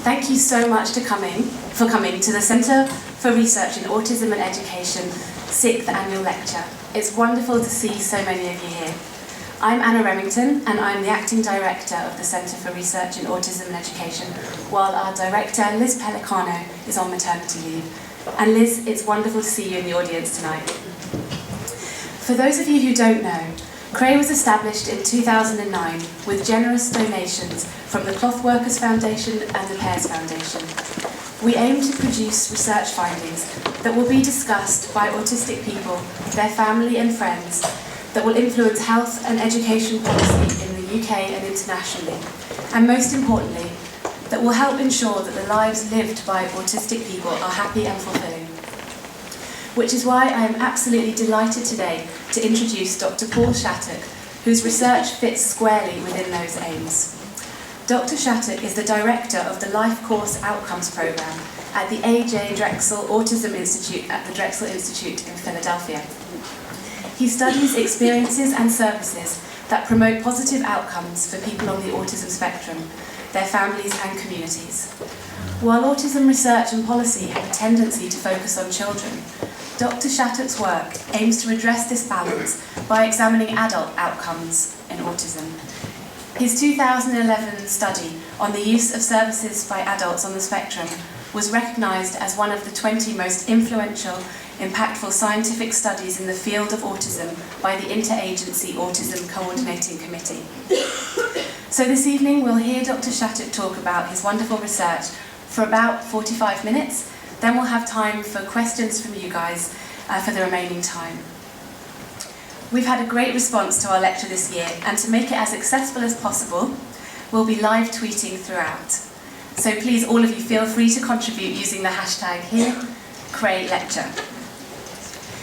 Thank you so much for coming to the Centre for Research in Autism and Education 6th Annual Lecture. It's wonderful to see so many of you here. I'm Anna Remington, and I'm the Acting Director of the Centre for Research in Autism and Education, while our Director, Liz Pellicano, is on maternity leave. And Liz, it's wonderful to see you in the audience tonight. For those of you who don't know, CRAE was established in 2009 with generous donations from the Clothworkers Foundation and the Pears Foundation. We aim to produce research findings that will be discussed by autistic people, their family and friends, that will influence health and education policy in the UK and internationally, and most importantly, that will help ensure that the lives lived by autistic people are happy and fulfilling. Which is why I am absolutely delighted today to introduce Dr Paul Shattuck, whose research fits squarely within those aims. Dr Shattuck is the director of the LifeCourse Outcomes program at the A.J. Drexel Autism Institute at the Drexel Institute in Philadelphia. He studies experiences and services that promote positive outcomes for people on the autism spectrum, their families and communities. While autism research and policy have a tendency to focus on children, Dr Shattuck's work aims to address this balance by examining adult outcomes in autism. His 2011 study on the use of services by adults on the spectrum was recognised as one of the 20 most influential, impactful scientific studies in the field of autism by the Interagency Autism Coordinating Committee. So this evening we'll hear Dr Shattuck talk about his wonderful research for about 45 minutes. Then we'll have time for questions from you guys for the remaining time. We've had a great response to our lecture this year, and to make it as accessible as possible, we'll be live tweeting throughout. So please, all of you, feel free to contribute using the hashtag here, CRAE Lecture.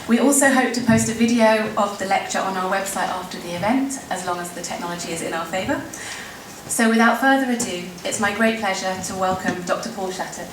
We also hope to post a video of the lecture on our website after the event, as long as the technology is in our favour. So without further ado, it's my great pleasure to welcome Dr Paul Shattuck.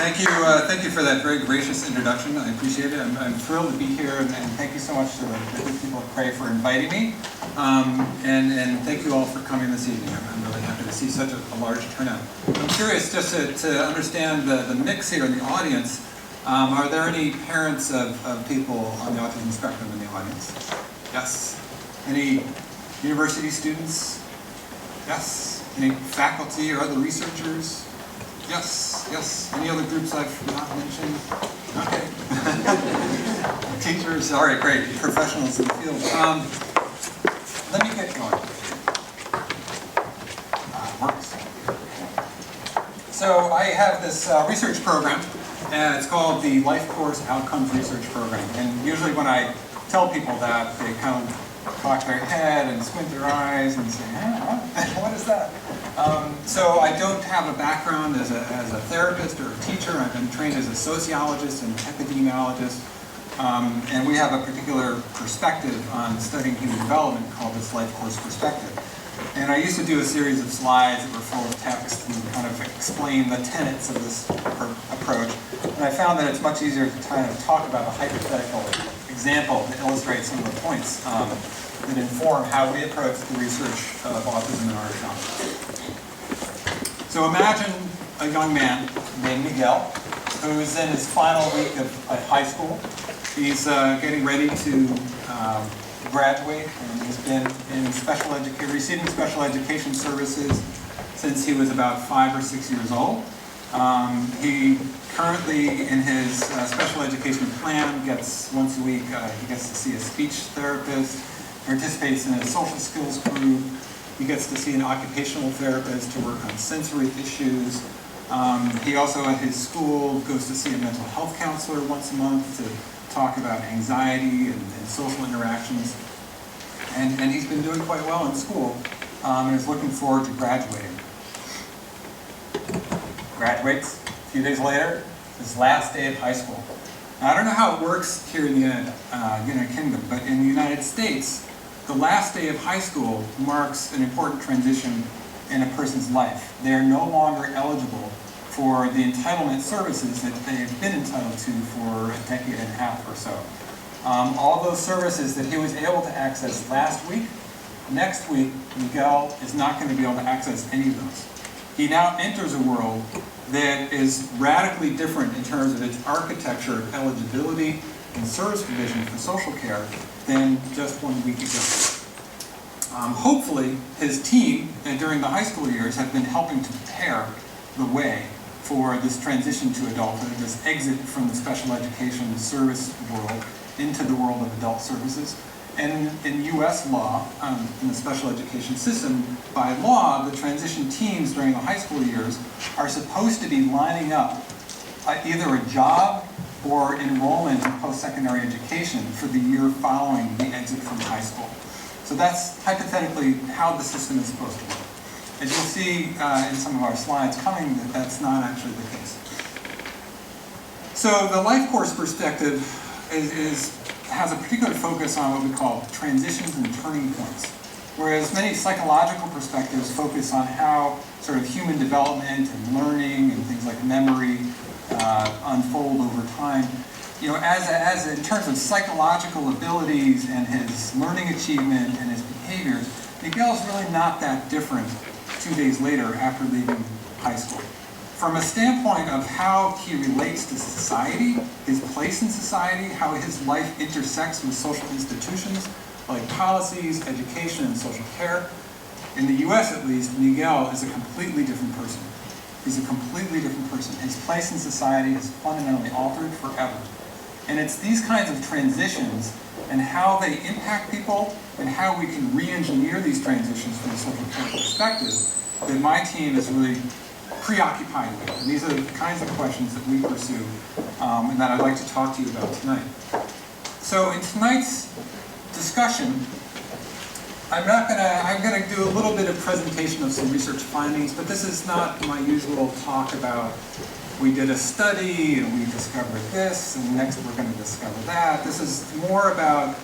Thank you for that very gracious introduction. I appreciate it. I'm thrilled to be here, and thank you so much to the people at CRAE for inviting me. And thank you all for coming this evening. I'm really happy to see such a large turnout. I'm curious just to understand the mix here in the audience. Are there any parents of people on the autism spectrum in the audience? Yes. Any university students? Yes. Any faculty or other researchers? Yes, yes. Any other groups I've not mentioned? Okay. Teachers, all right, great. Professionals in the field. Let me get going. Works. So I have this research program, and it's called the LifeCourse Outcomes Research Program. And usually when I tell people that, they kind of cock their head and squint their eyes and say, what is that? So I don't have a background as a therapist or a teacher. I've been trained as a sociologist and epidemiologist, and we have a particular perspective on studying human development called this LifeCourse perspective. And I used to do a series of slides that were full of text and kind of explain the tenets of this approach. And I found that it's much easier to kind of talk about a hypothetical example to illustrate some of the points that inform how we approach the research of autism in our town. So imagine a young man named Miguel, who's in his final week of high school. He's getting ready to graduate, and he's been in receiving special education services since he was about 5 or 6 years old. He currently, in his special education plan, gets once a week, he gets to see a speech therapist, participates in a social skills group. He gets to see an occupational therapist to work on sensory issues. He also, at his school, goes to see a mental health counselor once a month to talk about anxiety and social interactions. And he's been doing quite well in school, and is looking forward to graduating. Graduates a few days later, his last day of high school. Now, I don't know how it works here in the United Kingdom, but in the United States, the last day of high school marks an important transition in a person's life. They are no longer eligible for the entitlement services that they've been entitled to for a decade and a half or so. All those services that he was able to access last week, next week, Miguel is not going to be able to access any of those. He now enters a world that is radically different in terms of its architecture of eligibility and service provision for social care than just 1 week ago. Hopefully, his team during the high school years have been helping to prepare the way for this transition to adulthood, this exit from the special education service world into the world of adult services. And in U.S. law, in the special education system, by law, the transition teams during the high school years are supposed to be lining up either a job or enrollment in post-secondary education for the year following the exit from high school. So that's hypothetically how the system is supposed to work. As you'll see in some of our slides coming, that's not actually the case. So the life course perspective has a particular focus on what we call transitions and turning points, whereas many psychological perspectives focus on how sort of human development and learning and things like memory unfold over time. You know, as in terms of psychological abilities and his learning achievement and his behaviors, Miguel's really not that different 2 days later after leaving high school. From a standpoint of how he relates to society, his place in society, how his life intersects with social institutions like policies, education, and social care, in the US at least, Miguel is a completely different person. He's a completely different person. His place in society is fundamentally altered forever. And it's these kinds of transitions and how they impact people and how we can re-engineer these transitions from a social care perspective that my team is really preoccupied with. And these are the kinds of questions that we pursue and that I'd like to talk to you about tonight. So in tonight's discussion, I'm going to do a little bit of presentation of some research findings, but this is not my usual talk about we did a study and we discovered this and next we're going to discover that. This is more about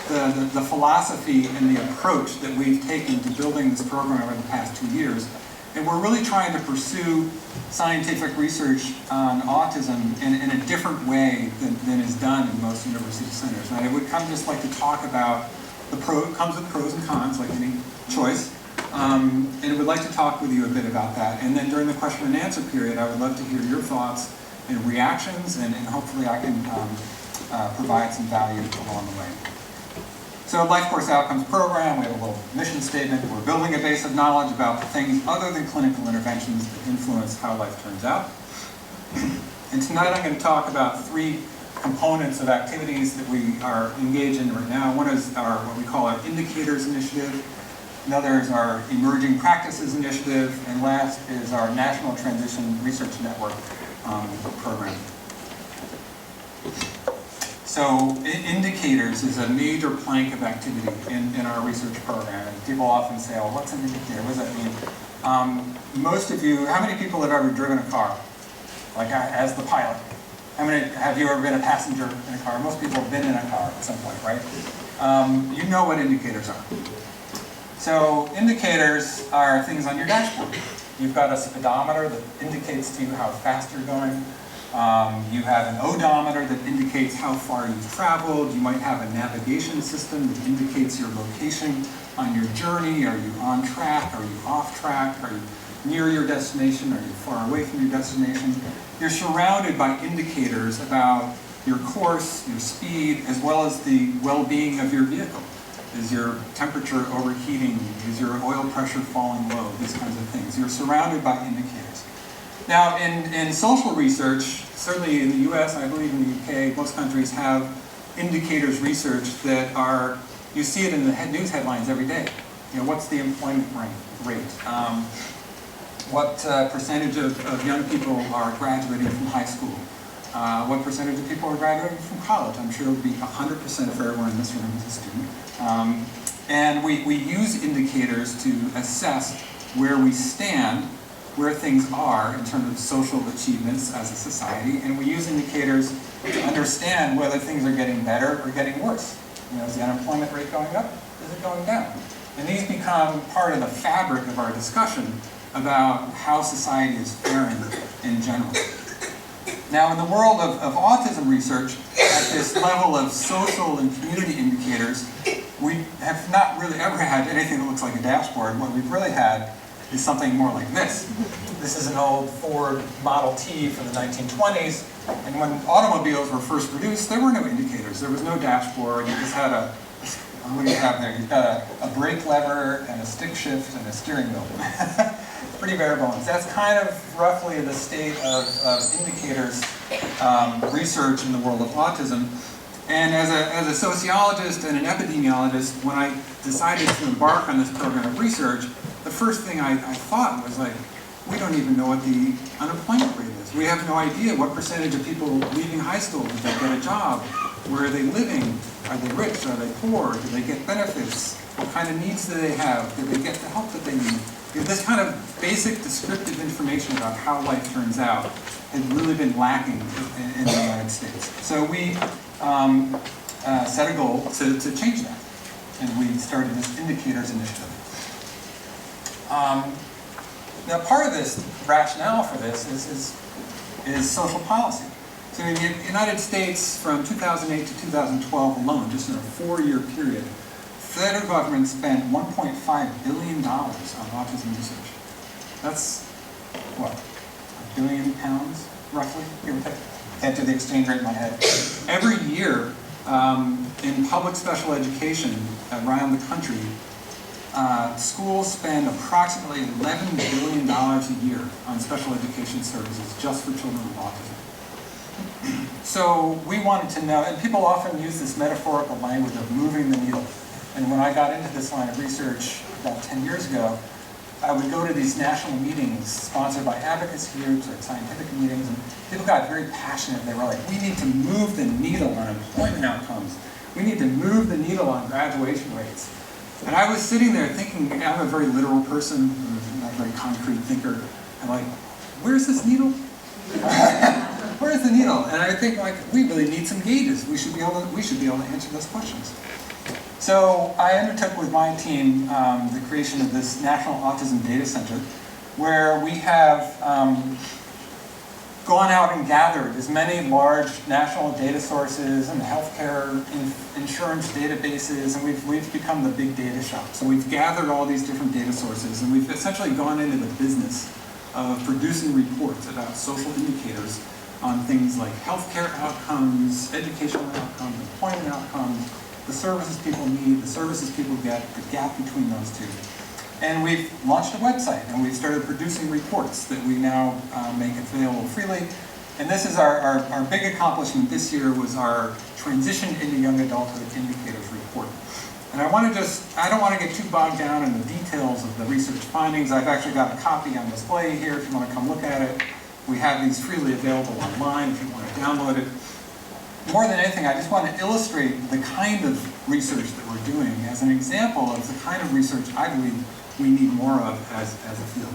the philosophy and the approach that we've taken to building this program over the past 2 years. And we're really trying to pursue scientific research on autism in a different way than is done in most university centers. And I would kind of just like to talk about comes with pros and cons, like any choice. And I would like to talk with you a bit about that. And then during the question and answer period, I would love to hear your thoughts and reactions, and hopefully I can provide some value along the way. So LifeCourse Outcomes program, we have a little mission statement. We're building a base of knowledge about things other than clinical interventions that influence how life turns out. And tonight I'm going to talk about 3 components of activities that we are engaged in right now. One is our what we call our indicators initiative. Another is our emerging practices initiative. And last is our National Transition Research Network program. So indicators is a major plank of activity in our research program. And people often say, well, what's an indicator? What does that mean? Most of you, how many people have ever driven a car? Like as the pilot? How many have you ever been a passenger in a car? Most people have been in a car at some point, right? You know what indicators are. So indicators are things on your dashboard. You've got a speedometer that indicates to you how fast you're going. You have an odometer that indicates how far you've traveled. You might have a navigation system that indicates your location on your journey. Are you on track? Are you off track? Are you near your destination? Are you far away from your destination? You're surrounded by indicators about your course, your speed, as well as the well-being of your vehicle. Is your temperature overheating? Is your oil pressure falling low? These kinds of things. You're surrounded by indicators. Now, in social research, certainly in the US, and I believe in the UK, most countries have indicators research that are, you see it in the news headlines every day. You know, what's the employment rate? What percentage of young people are graduating from high school? What percentage of people are graduating from college? I'm sure it would be 100% for everyone in this room as a student. And we use indicators to assess where we stand, where things are in terms of social achievements as a society, and we use indicators to understand whether things are getting better or getting worse. You know, is the unemployment rate going up? Is it going down? And these become part of the fabric of our discussion about how society is faring in general. Now, in the world of autism research, at this level of social and community indicators, we have not really ever had anything that looks like a dashboard. What we've really had is something more like this. This is an old Ford Model T from the 1920s, and when automobiles were first produced, there were no indicators. There was no dashboard. You just had a, what do you have there? You've got a brake lever and a stick shift and a steering wheel. Pretty bare bones. That's kind of roughly the state of indicators research in the world of autism. And as a sociologist and an epidemiologist, when I decided to embark on this program of research, the first thing I thought was like, we don't even know what the unemployment rate is. We have no idea what percentage of people leaving high school, did they get a job? Where are they living? Are they rich? Are they poor? Do they get benefits? What kind of needs do they have? Do they get the help that they need? This kind of basic descriptive information about how life turns out has really been lacking in the United States. So we set a goal to change that. And we started this indicators initiative. Now part of this rationale for this is social policy. So in the United States from 2008 to 2012 alone, just in a 4-year period, the federal government spent $1.5 billion on autism research. That's, what, £1 billion, roughly, give or take? Can't do the exchange rate in my head. Every year, in public special education around the country, schools spend approximately $11 billion a year on special education services just for children with autism. So we wanted to know, and people often use this metaphorical language of moving the needle. And when I got into this line of research about 10 years ago, I would go to these national meetings sponsored by advocacy groups or scientific meetings, and people got very passionate. They were like, we need to move the needle on employment outcomes. We need to move the needle on graduation rates. And I was sitting there thinking, I'm a very literal person, I'm not a very concrete thinker. I'm like, where's this needle? Where's the needle? And I think, like, we really need some gauges. We should be able to answer those questions. So I undertook with my team the creation of this National Autism Data Center, where we have gone out and gathered as many large national data sources and healthcare insurance databases, and we've become the big data shop. So we've gathered all these different data sources, and we've essentially gone into the business of producing reports about social indicators on things like healthcare outcomes, educational outcomes, employment outcomes, the services people need, the services people get, the gap between those two. And we've launched a website, and we've started producing reports that we now make available freely. And this is our big accomplishment this year was our Transition into Young Adulthood Indicators report. And I don't want to get too bogged down in the details of the research findings. I've actually got a copy on display here if you want to come look at it. We have these freely available online if you want to download it. More than anything, I just want to illustrate the kind of research that we're doing as an example of the kind of research I believe we need more of as a field.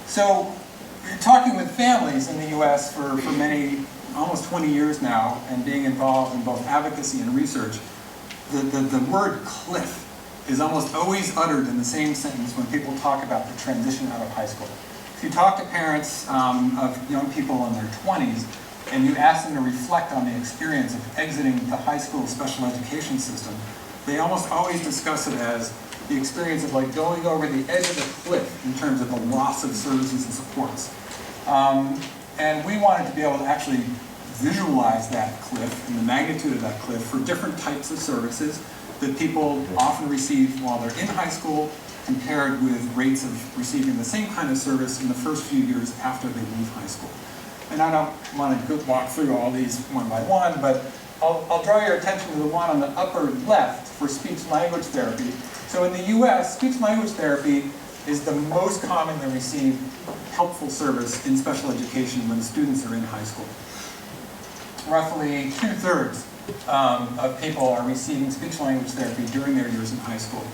So, talking with families in the US for almost 20 years now, and being involved in both advocacy and research, the word cliff is almost always uttered in the same sentence when people talk about the transition out of high school. If you talk to parents of young people in their 20s, and you ask them to reflect on the experience of exiting the high school special education system, they almost always discuss it as the experience of like going over the edge of the cliff in terms of the loss of services and supports. And we wanted to be able to actually visualize that cliff and the magnitude of that cliff for different types of services that people often receive while they're in high school, compared with rates of receiving the same kind of service in the first few years after they leave high school. And I don't want to walk through all these one by one, but I'll draw your attention to the one on the upper left for speech-language therapy. So in the US, speech-language therapy is the most commonly received helpful service in special education when students are in high school. Roughly 2/3 of people are receiving speech-language therapy during their years in high school.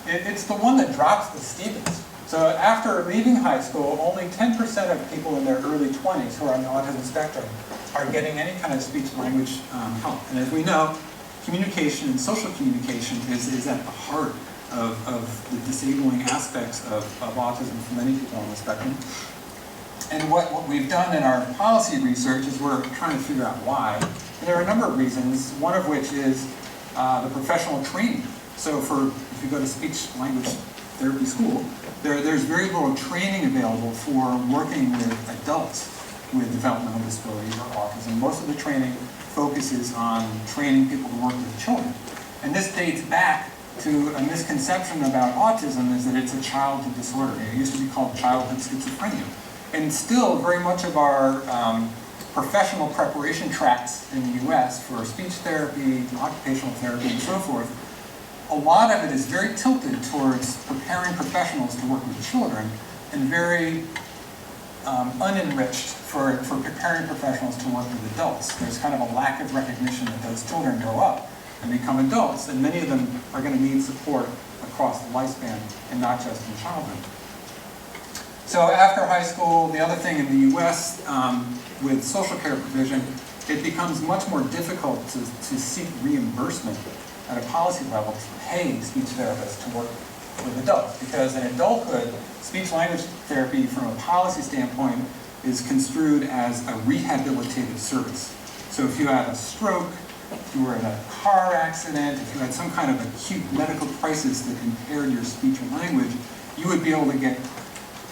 It's the one that drops the steepest. So after leaving high school, only 10% of people in their early 20s who are on the autism spectrum are getting any kind of speech-language help. And as we know, communication and social communication is at the heart of the disabling aspects of autism for many people on the spectrum. And what we've done in our policy research is we're trying to figure out why. And there are a number of reasons, one of which is the professional training. So if you go to speech language therapy school, there's very little training available for working with adults with developmental disabilities or autism. Most of the training focuses on training people to work with children. And this dates back to a misconception about autism, is that it's a childhood disorder. It used to be called childhood schizophrenia. And still, very much of our professional preparation tracks in the US for speech therapy, occupational therapy, and so forth, a lot of it is very tilted towards preparing professionals to work with children and very unenriched for preparing professionals to work with adults. There's kind of a lack of recognition that those children grow up and become adults, and many of them are going to need support across the lifespan and not just in childhood. So after high school, the other thing in the US with social care provision, it becomes much more difficult to seek reimbursement at a policy level to pay speech therapists to work with adults, because in adulthood, speech language therapy from a policy standpoint is construed as a rehabilitative service. So if you had a stroke, if you were in a car accident, if you had some kind of acute medical crisis that impaired your speech or language, you would be able to get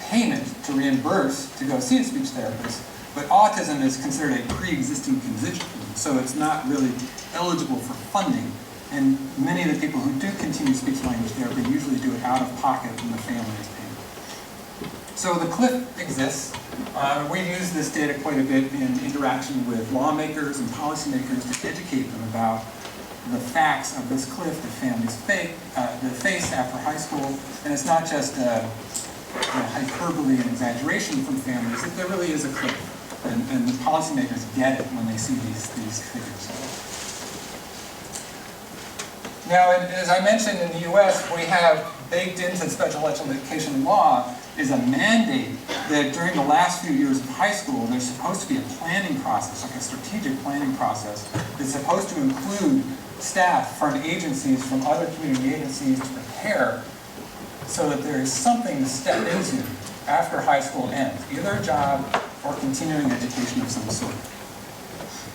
payment to reimburse to go see a speech therapist. But autism is considered a pre-existing condition, so it's not really eligible for funding. And many of the people who do continue speech language therapy usually do it out of pocket when the family is paying. So the cliff exists. We've used this data quite a bit in interaction with lawmakers and policymakers to educate them about the facts of this cliff that families face after high school. And it's not just hyperbole and exaggeration from families, that there really is a cliff. And the policymakers get it when they see these figures. Now, as I mentioned, in the US, we have baked into special education law is a mandate that during the last few years of high school, there's supposed to be a planning process, like a strategic planning process, that's supposed to include staff from agencies, from other community agencies to prepare so that there is something to step into after high school ends, either a job or continuing education of some sort.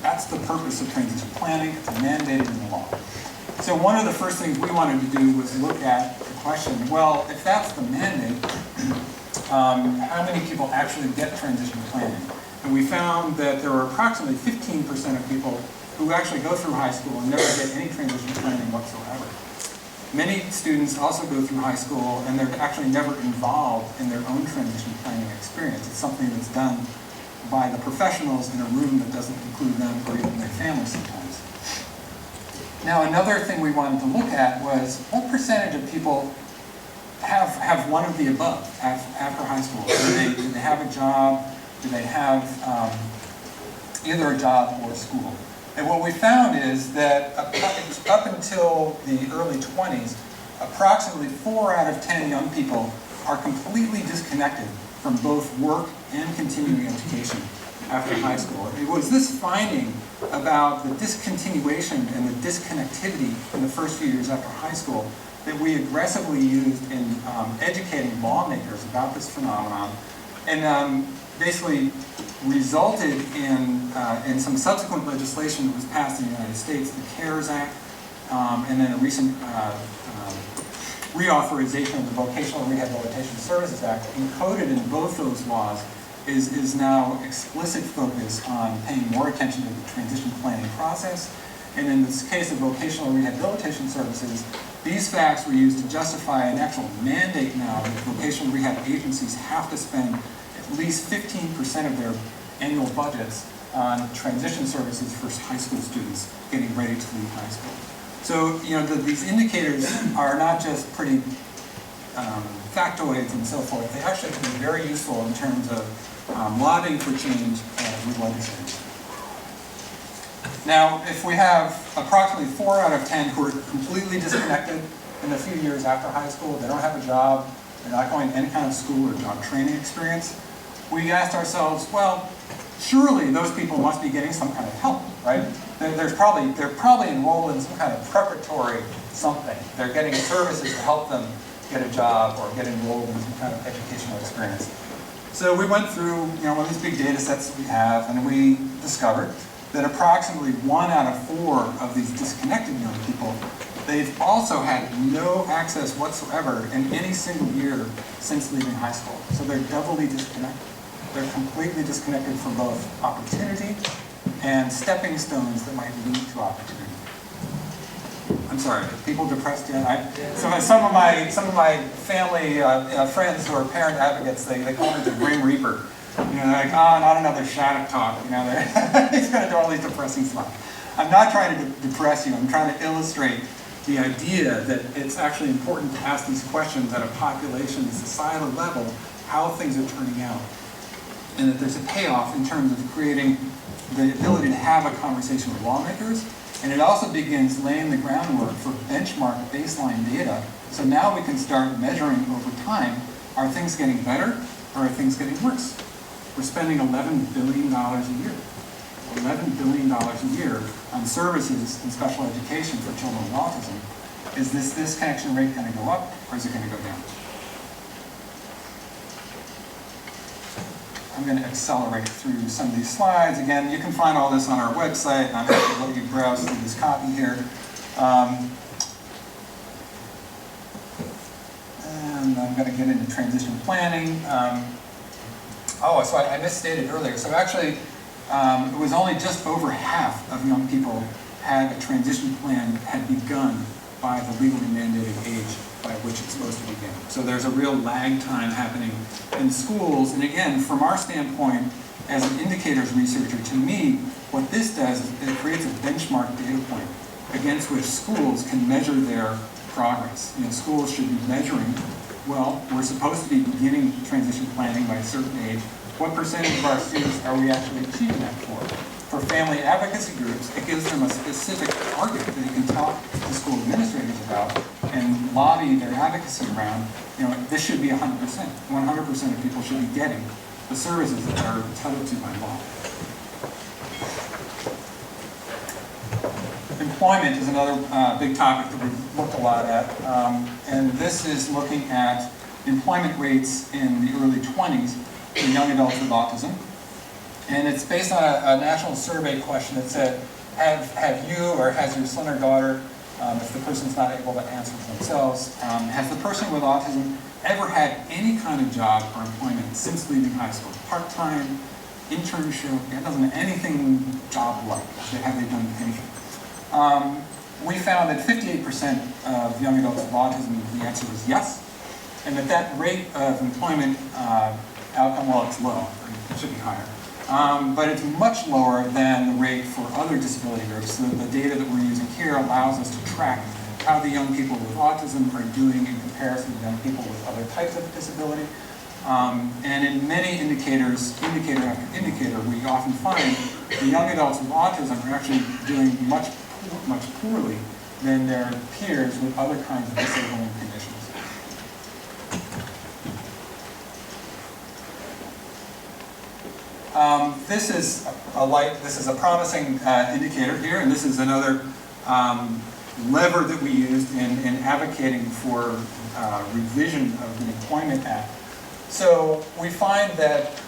That's the purpose of transition planning. It's mandated in the law. So one of the first things we wanted to do was look at the question, well, if that's the mandate, how many people actually get transition planning? And we found that there were approximately 15% of people who actually go through high school and never get any transition planning whatsoever. Many students also go through high school and they're actually never involved in their own transition planning experience. It's something that's done by the professionals in a room that doesn't include them or even their families sometimes. Now, another thing we wanted to look at was what percentage of people have one of the above after high school. Do they have a job? Do they have either a job or school? And what we found is that up until the early 20s, approximately 4 out of 10 young people are completely disconnected from both work and continuing education after high school. It was this finding about the discontinuation and the disconnectivity in the first few years after high school that we aggressively used in educating lawmakers about this phenomenon, and basically resulted in some subsequent legislation that was passed in the United States, the CARES Act, and then a recent reauthorization of the Vocational Rehabilitation Services Act. Encoded in both those laws is now explicit focus on paying more attention to the transition planning process. And in this case of vocational rehabilitation services, these facts were used to justify an actual mandate now that vocational rehab agencies have to spend at least 15% of their annual budgets on transition services for high school students getting ready to leave high school. So, these indicators are not just pretty factoids and so forth. They actually can be very useful in terms of lobbying for change with legislators. Now, if we have approximately 4 out of 10 who are completely disconnected in the few years after high school, they don't have a job, they're not going to any kind of school or job training experience, we asked ourselves, well, surely those people must be getting some kind of help, right? They're probably enrolled in some kind of preparatory something. They're getting services to help them get a job or get enrolled in some kind of educational experience. So we went through one of these big data sets that we have, and we discovered that approximately 1 out of 4 of these disconnected young people, they've also had no access whatsoever in any single year since leaving high school. So they're doubly disconnected. They're completely disconnected from both opportunity and stepping stones that might lead to opportunity. I'm sorry, are people depressed yet? Some of my family friends who are parent advocates, they call me the Grim Reaper. They're like, oh, not another Shattuck talk. He's going to do all these depressing stuff. I'm not trying to depress you. I'm trying to illustrate the idea that it's actually important to ask these questions at a population, societal level, how things are turning out, and that there's a payoff in terms of creating the ability to have a conversation with lawmakers. And it also begins laying the groundwork for benchmark baseline data. So now we can start measuring over time, are things getting better or are things getting worse? We're spending $11 billion a year. $11 billion a year on services in special education for children with autism. Is this disconnection rate going to go up or is it going to go down? I'm going to accelerate through some of these slides. Again, you can find all this on our website, and I'm going to let you browse through this copy here. And I'm going to get into transition planning. So I misstated earlier. So actually, it was only just over half of young people had a transition plan had begun by the legally mandated age by which it's supposed to begin. So there's a real lag time happening in schools. And again, from our standpoint, as an indicators researcher, to me, what this does is it creates a benchmark data point against which schools can measure their progress. Schools should be measuring, well, we're supposed to be beginning transition planning by a certain age. What percentage of our students are we actually achieving that for? For family advocacy groups, it gives them a specific target that they can talk to school administrators about and lobby their advocacy around. This should be 100%. 100% of people should be getting the services that are entitled to by law. Employment is another big topic that we've looked a lot at. And this is looking at employment rates in the early 20s for young adults with autism. And it's based on a national survey question that said, have you or has your son or daughter, if the person's not able to answer for themselves, has the person with autism ever had any kind of job or employment since leaving high school? Part-time, internship, it doesn't anything job-like. Have they done anything? We found that 58% of young adults with autism, the answer was yes, and that rate of employment outcome, well, it's low, it should be higher. But it's much lower than the rate for other disability groups. So the data that we're using here allows us to track how the young people with autism are doing in comparison to young people with other types of disability. And in many indicators, indicator after indicator, we often find the young adults with autism are actually doing much poorly than their peers with other kinds of disabling conditions. This is a promising indicator here, and this is another lever that we used in advocating for revision of the Employment Act. So we find that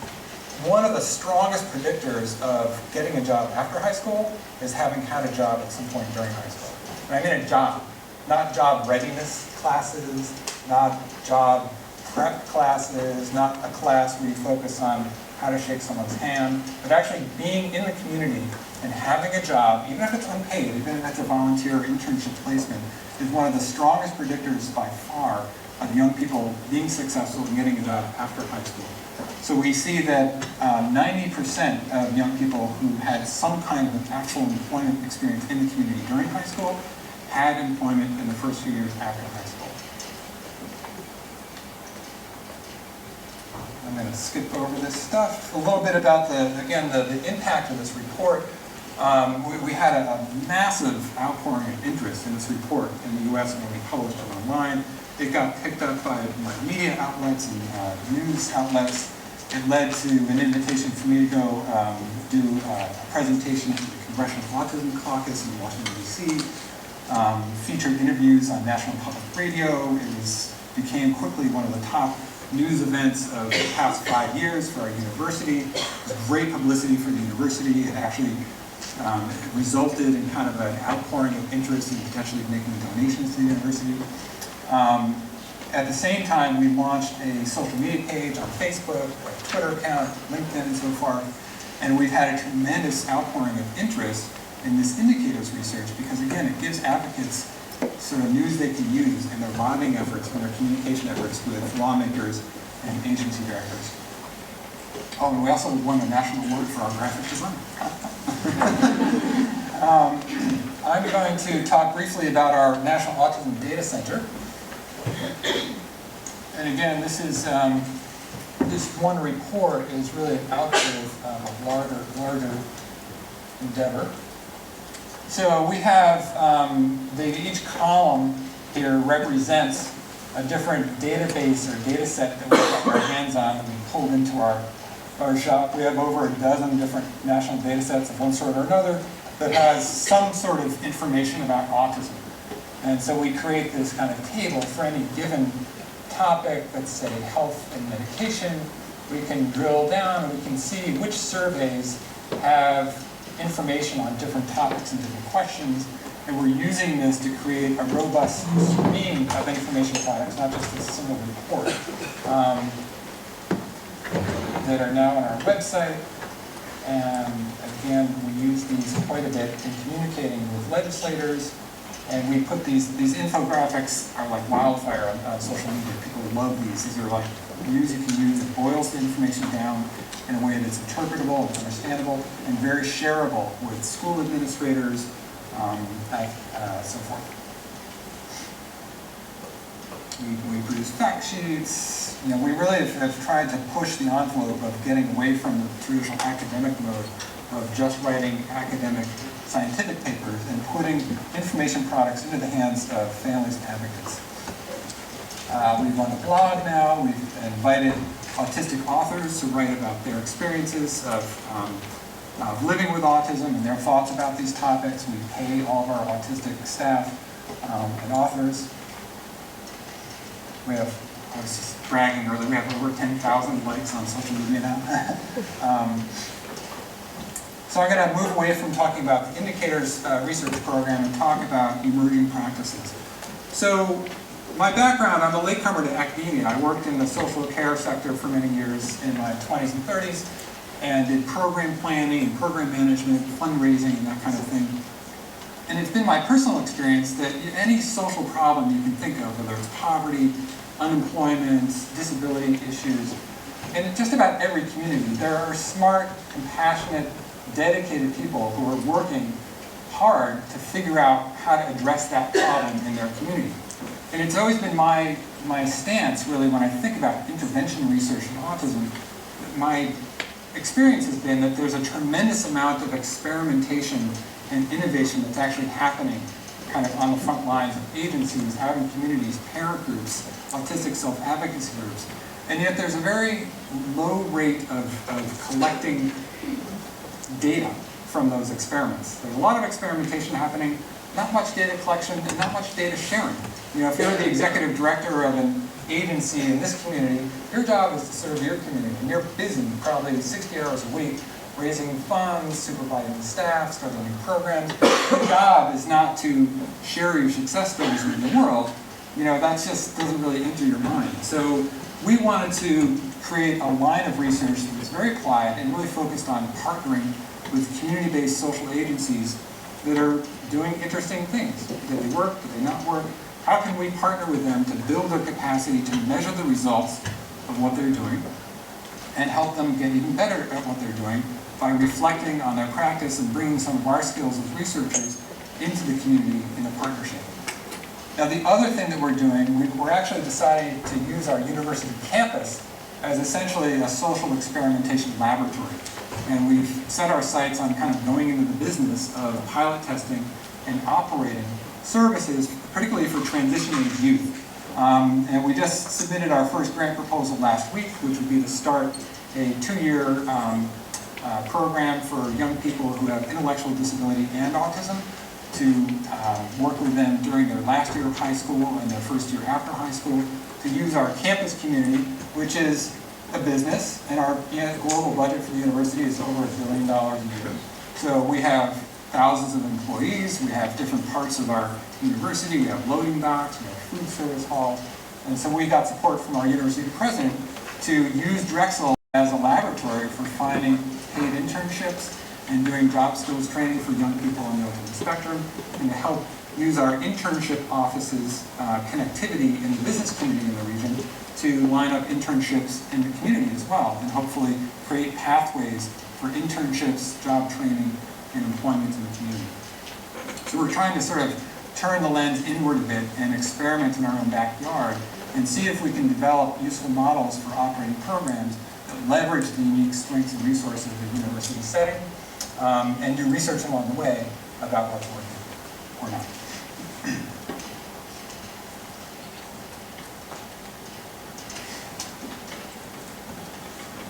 one of the strongest predictors of getting a job after high school is having had a job at some point during high school. And I mean a job, not job readiness classes, not job prep classes, not a class where you focus on how to shake someone's hand, but actually being in the community and having a job, even if it's unpaid, even if it's a volunteer internship placement, is one of the strongest predictors by far of young people being successful in getting a job after high school. So we see that 90% of young people who had some kind of an actual employment experience in the community during high school had employment in the first few years after high school. I'm going to skip over this stuff. A little bit about the impact of this report. We had a massive outpouring of interest in this report in the US when we published it online. It got picked up by media outlets and news outlets. It led to an invitation for me to go do a presentation to the Congressional Autism Caucus in Washington, D.C. Featured interviews on National Public Radio. It became quickly one of the top news events of the past 5 years for our university. It was great publicity for the university. It actually resulted in kind of an outpouring of interest in potentially making donations to the university. At the same time, we launched a social media page on Facebook, a Twitter account, LinkedIn, and so forth. And we've had a tremendous outpouring of interest in this indicators research because, again, it gives advocates sort of news they can use in their lobbying efforts and their communication efforts with lawmakers and agency directors. Oh, and we also won a national award for our graphic design. I'm going to talk briefly about our National Autism Data Center. And again, this is this one report is really an outgrowth of a larger endeavor. So we have each column here represents a different database or data set that we got our hands on and we pulled into our shop. We have over a dozen different national data sets of one sort or another that has some sort of information about autism. And so we create this kind of table for any given topic, let's say health and medication. We can drill down and we can see which surveys have information on different topics and different questions. And we're using this to create a robust stream of information products, not just a single report, that are now on our website. And again, we use these quite a bit in communicating with legislators. And we put these infographics are like wildfire on social media. People love these. These are like news you can use. It boils the information down in a way that's interpretable, and understandable, and very shareable with school administrators, so forth. We produce fact sheets. You know, we really have tried to push the envelope of getting away from the traditional academic mode of just writing academic scientific papers and putting information products into the hands of families and advocates. We run a blog now. We've invited autistic authors to write about their experiences of living with autism and their thoughts about these topics. We pay all of our autistic staff and authors. We have, I was just bragging earlier, we have over 10,000 likes on social media now. So I'm going to move away from talking about the indicators research program and talk about emerging practices. So my background, I'm a latecomer to academia. I worked in the social care sector for many years in my 20s and 30s and did program planning and program management, fundraising, and that kind of thing. And it's been my personal experience that any social problem you can think of, whether it's poverty, unemployment, disability issues, and in just about every community, there are smart, compassionate, dedicated people who are working hard to figure out how to address that problem in their community. And it's always been my stance, really, when I think about intervention research in autism. My experience has been that there's a tremendous amount of experimentation and innovation that's actually happening kind of on the front lines of agencies, out in communities, parent groups, autistic self-advocacy groups. And yet there's a very low rate of collecting data from those experiments. There's a lot of experimentation happening, not much data collection, and not much data sharing. You know, if you're the executive director of an agency in this community, your job is to serve your community, and you're busy, probably 60 hours a week, raising funds, supervising staff, starting new programs. Your job is not to share your success stories with the world. You know, that just doesn't really enter your mind. So we wanted to create a line of research that was very applied and really focused on partnering with community-based social agencies that are doing interesting things. Do they work? Do they not work? How can we partner with them to build their capacity to measure the results of what they're doing and help them get even better at what they're doing by reflecting on their practice and bringing some of our skills as researchers into the community in a partnership. Now, the other thing that we're doing, we're actually deciding to use our university campus as essentially a social experimentation laboratory. And we've set our sights on kind of going into the business of pilot testing and operating services, particularly for transitioning youth. And we just submitted our first grant proposal last week, which would be to start a 2-year program for young people who have intellectual disability and autism to work with them during their last year of high school and their first year after high school, to use our campus community which is a business, and our global budget for the university is over $1 billion a year. So we have thousands of employees, we have different parts of our university, we have loading docks, we have food service halls, and so we got support from our university president to use Drexel as a laboratory for finding paid internships and doing job skills training for young people on the autism spectrum, and to help use our internship offices connectivity in the business community in the region to line up internships in the community as well, and hopefully create pathways for internships, job training, and employment in the community. So we're trying to sort of turn the lens inward a bit and experiment in our own backyard and see if we can develop useful models for operating programs that leverage the unique strengths and resources of the university setting, and do research along the way about what's working or not.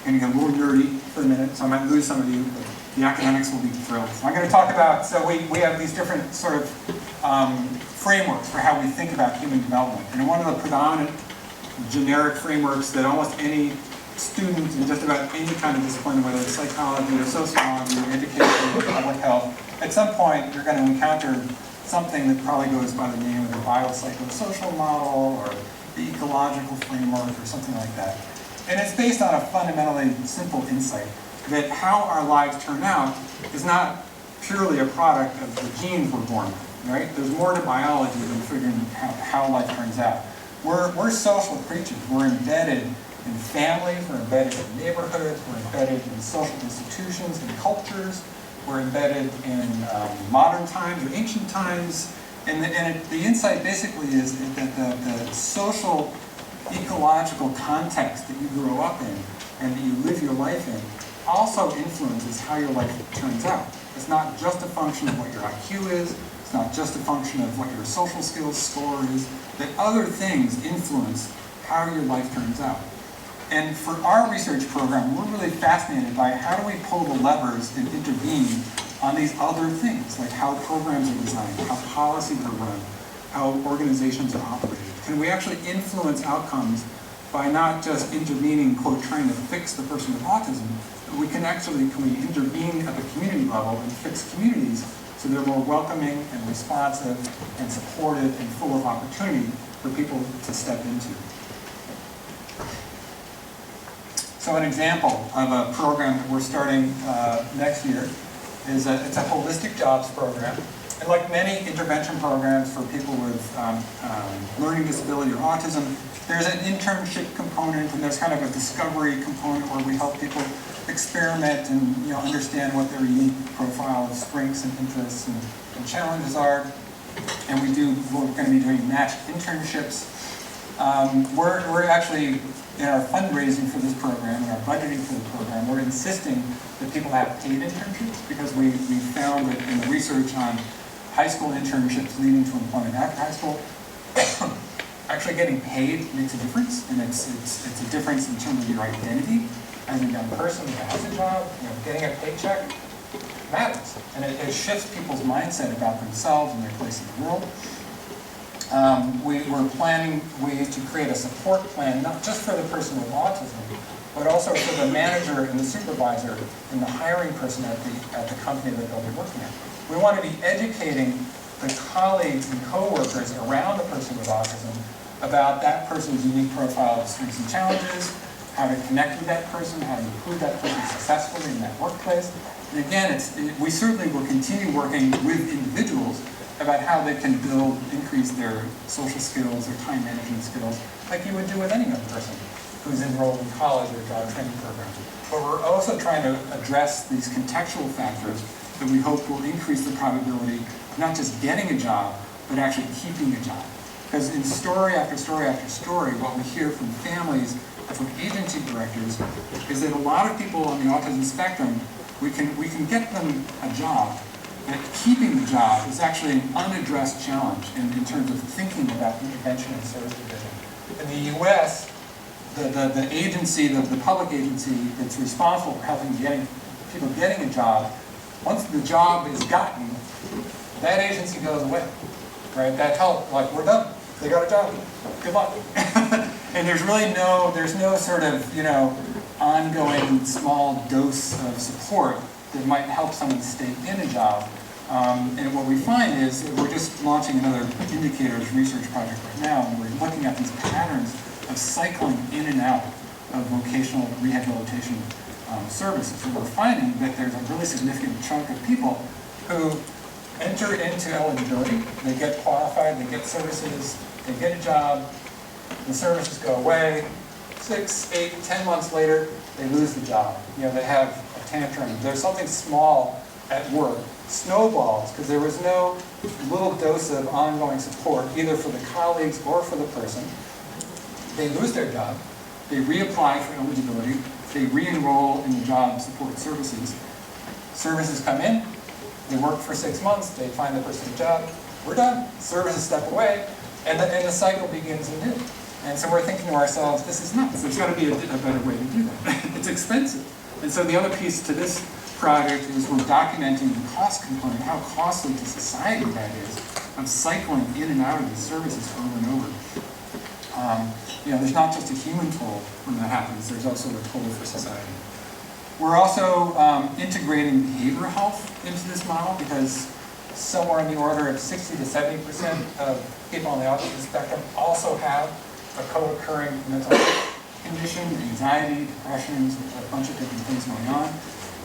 I'm going to get a little nerdy for a minute, so I might lose some of you, but the academics will be thrilled. So I'm going to talk about, so we have these different sort of frameworks for how we think about human development. And one of the predominant generic frameworks that almost any student in just about any kind of discipline, whether it's psychology or sociology or education or public health, at some point you're going to encounter something that probably goes by the name of the biopsychosocial model or the ecological framework or something like that. And it's based on a fundamentally simple insight that how our lives turn out is not purely a product of the genes we're born with, right? There's more to biology than figuring how life turns out. We're social creatures. We're embedded in families, we're embedded in neighborhoods, we're embedded in social institutions and cultures, we're embedded in modern times or ancient times. And the insight basically is that the social ecological context that you grow up in and that you live your life in also influences how your life turns out. It's not just a function of what your IQ is, it's not just a function of what your social skills score is, that other things influence how your life turns out. And for our research program, we're really fascinated by how do we pull the levers and intervene on these other things, like how programs are designed, how policies are run, how organizations are operated. Can we actually influence outcomes by not just intervening, quote, trying to fix the person with autism, but we can intervene at the community level and fix communities so they're more welcoming and responsive and supportive and full of opportunity for people to step into. So an example of a program that we're starting next year is it's a holistic jobs program. And like many intervention programs for people with learning disability or autism, there's an internship component and there's kind of a discovery component where we help people experiment and understand what their unique profile of strengths and interests and challenges are. And we're going to be doing matched internships. We're actually, in our fundraising for this program and our budgeting for the program, we're insisting that people have paid internships because we found that in the research on high school internships leading to employment after high school, actually getting paid makes a difference, and it's a difference in terms of your identity as a young person who has a job. Getting a paycheck matters, and it shifts people's mindset about themselves and their place in the world. We're planning ways to create a support plan, not just for the person with autism, but also for the manager and the supervisor and the hiring person at the company that they'll be working at. We want to be educating the colleagues and coworkers around the person with autism about that person's unique profile of strengths and challenges, how to connect with that person, how to include that person successfully in that workplace. And again, we certainly will continue working with individuals about how they can increase their social skills, their time management skills, like you would do with any other person who's enrolled in college or job training programs. But we're also trying to address these contextual factors that we hope will increase the probability of not just getting a job, but actually keeping a job. Because in story after story after story, what we hear from families and from agency directors is that a lot of people on the autism spectrum, we can get them a job, but keeping the job is actually an unaddressed challenge in terms of thinking about intervention and service provision. In the US, the agency, the public agency that's responsible for helping people getting a job, once the job is gotten, that agency goes away, right? That help, like, we're done. they got a job. Good luck. And there's really there's no sort of, ongoing small dose of support that might help someone stay in a job. And what we find is that we're just launching another indicators research project right now, and we're looking at these patterns of cycling in and out of vocational rehabilitation services. And we're finding that there's a really significant chunk of people who enter into eligibility, they get qualified, they get services, they get a job, the services go away, 6, 8, 10 months later, they lose the job. They have a tantrum. There's something small at work, snowballs, because there was no little dose of ongoing support, either for the colleagues or for the person. They lose their job, they reapply for eligibility, they re-enroll in the job support services. Services come in, they work for 6 months, they find the person a job, we're done. Services step away, and the cycle begins anew. And so we're thinking to ourselves, this is nuts. There's got to be a better way to do that. It's expensive. And so the other piece to this project is we're documenting the cost component, how costly to society that is, of cycling in and out of these services over and over. There's not just a human toll when that happens, there's also a toll for society. We're also integrating behavioral health into this model, because somewhere in the order of 60 to 70% of people on the autism spectrum also have a co-occurring mental health condition, anxiety, depression, a bunch of different things going on.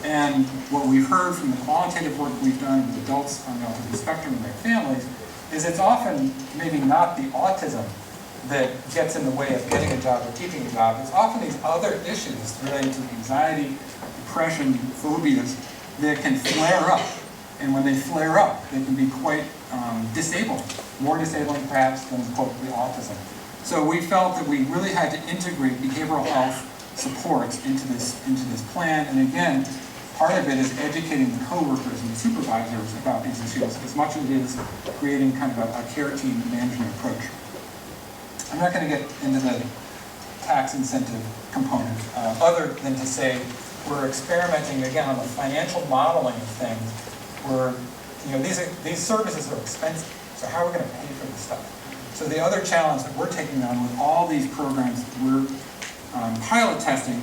And what we've heard from the qualitative work we've done with adults on the autism spectrum and their families is it's often maybe not the autism that gets in the way of getting a job or keeping a job. It's often these other issues related to anxiety, depression, phobias that can flare up. And when they flare up, they can be quite disabling, more disabling perhaps than, quote, the autism. So we felt that we really had to integrate behavioral health supports into this plan. And again, part of it is educating the coworkers and the supervisors about these issues as much as it is creating kind of a care team management approach. I'm not going to get into the tax incentive component, other than to say we're experimenting again on the financial modeling of things. These services are expensive, so how are we going to pay for this stuff? So the other challenge that we're taking on with all these programs that we're pilot testing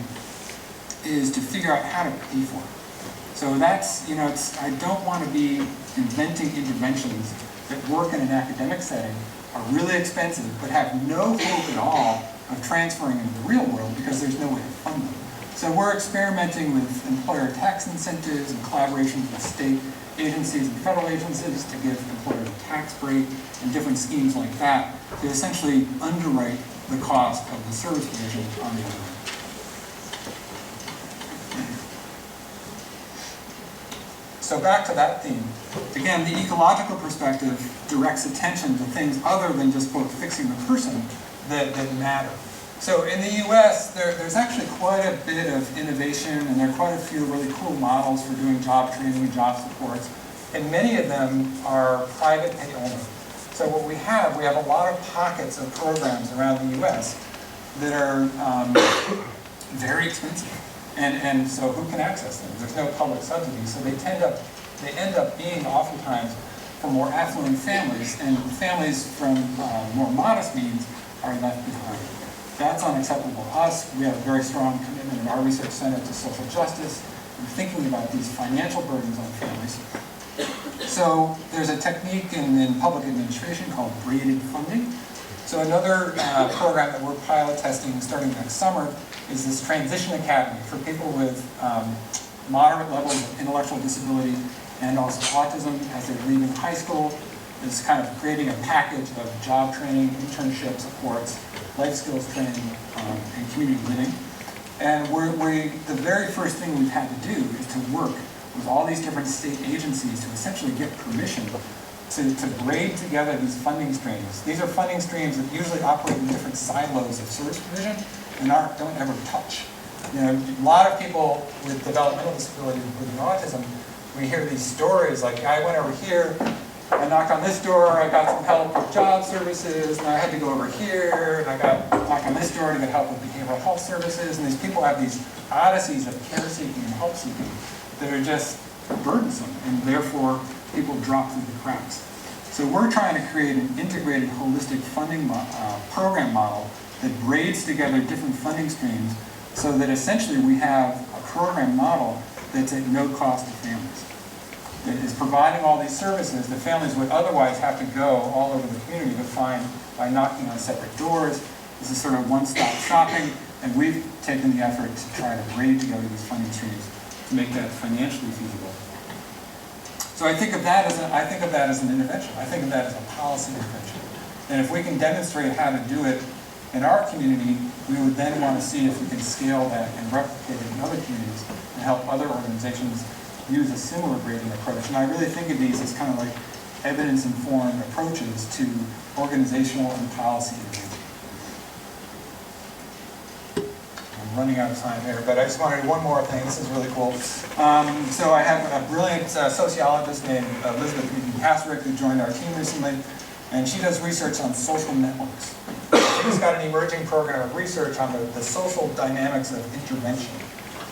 is to figure out how to pay for it. So that's, I don't want to be inventing interventions that work in an academic setting, are really expensive, but have no hope at all of transferring into the real world because there's no way to fund them. So we're experimenting with employer tax incentives and collaborations with state agencies and federal agencies to give employers a tax break and different schemes like that to essentially underwrite the cost of the service provision on the other end. So back to that theme. Again, the ecological perspective directs attention to things other than just, quote, fixing the person that matter. So in the US, there's actually quite a bit of innovation, and there are quite a few really cool models for doing job training and job supports, and many of them are private pay only. So what we have a lot of pockets of programs around the US that are very expensive. And so who can access them? There's no public subsidy, so they end up being oftentimes for more affluent families, and families from more modest means are left behind. That's unacceptable to us. We have a very strong commitment in our research center to social justice and thinking about these financial burdens on families. So there's a technique in public administration called braided funding. So another program that we're pilot testing starting next summer is this Transition Academy for people with moderate levels of intellectual disability and also autism as they're leaving high school. It's kind of creating a package of job training, internship supports, life skills training, and community living. And the very first thing we've had to do is to work with all these different state agencies to essentially get permission to braid together these funding streams. These are funding streams that usually operate in different silos of service provision and don't ever touch. A lot of people with developmental disability, including autism, we hear these stories like, I went over here, I knocked on this door, I got some help with job services, and I had to go over here, and I knocked on this door to get help with behavioral health services, and these people have these odysseys of care seeking and help seeking that are just burdensome, and therefore people drop through the cracks. So we're trying to create an integrated, holistic funding program model that braids together different funding streams so that essentially we have a program model that's at no cost to families. That is providing all these services that families would otherwise have to go all over the community to find by knocking on separate doors. This is sort of one-stop shopping, and we've taken the effort to try to braid together these funding streams to make that financially feasible. So I think of that as an intervention. I think of that as a policy intervention. And if we can demonstrate how to do it in our community, we would then want to see if we can scale that and replicate it in other communities and help other organizations use a similar grading approach. And I really think of these as kind of like evidence-informed approaches to organizational and policy intervention. I'm running out of time here, but I just wanted one more thing. This is really cool. So I have a brilliant sociologist named Elizabeth Meakin-Kasrick who joined our team recently, and she does research on social networks. She's got an emerging program of research on the social dynamics of intervention.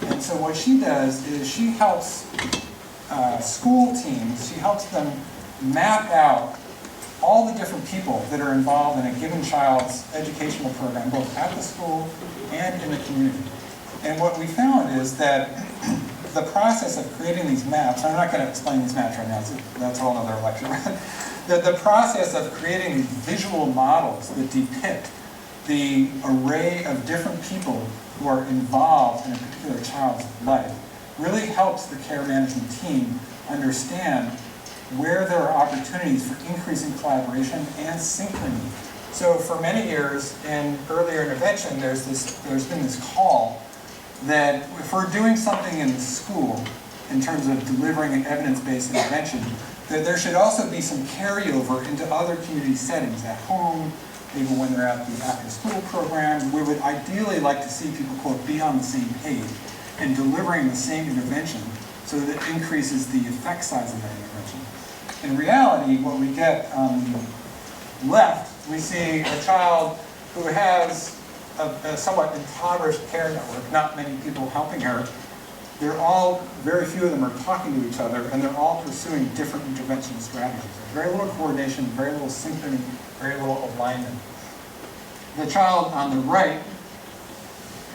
And so what she does is she helps school teams, she helps them map out all the different people that are involved in a given child's educational program, both at the school and in the community. And what we found is that the process of creating these maps, I'm not going to explain these maps right now, that's a whole other lecture. The process of creating these visual models that depict the array of different people who are involved in a particular child's life really helps the care management team understand where there are opportunities for increasing collaboration and synchrony. So for many years in earlier intervention, there's been this call that if we're doing something in the school in terms of delivering an evidence-based intervention, that there should also be some carryover into other community settings at home, maybe when they're at the after-school program. We would ideally like to see people, quote, be on the same page and delivering the same intervention so that it increases the effect size of that intervention. In reality, what we get on the left, we see a child who has a somewhat impoverished care network, not many people helping her. They're all, very few of them are talking to each other, and they're all pursuing different intervention strategies. There's very little coordination, very little synchrony, very little alignment. The child on the right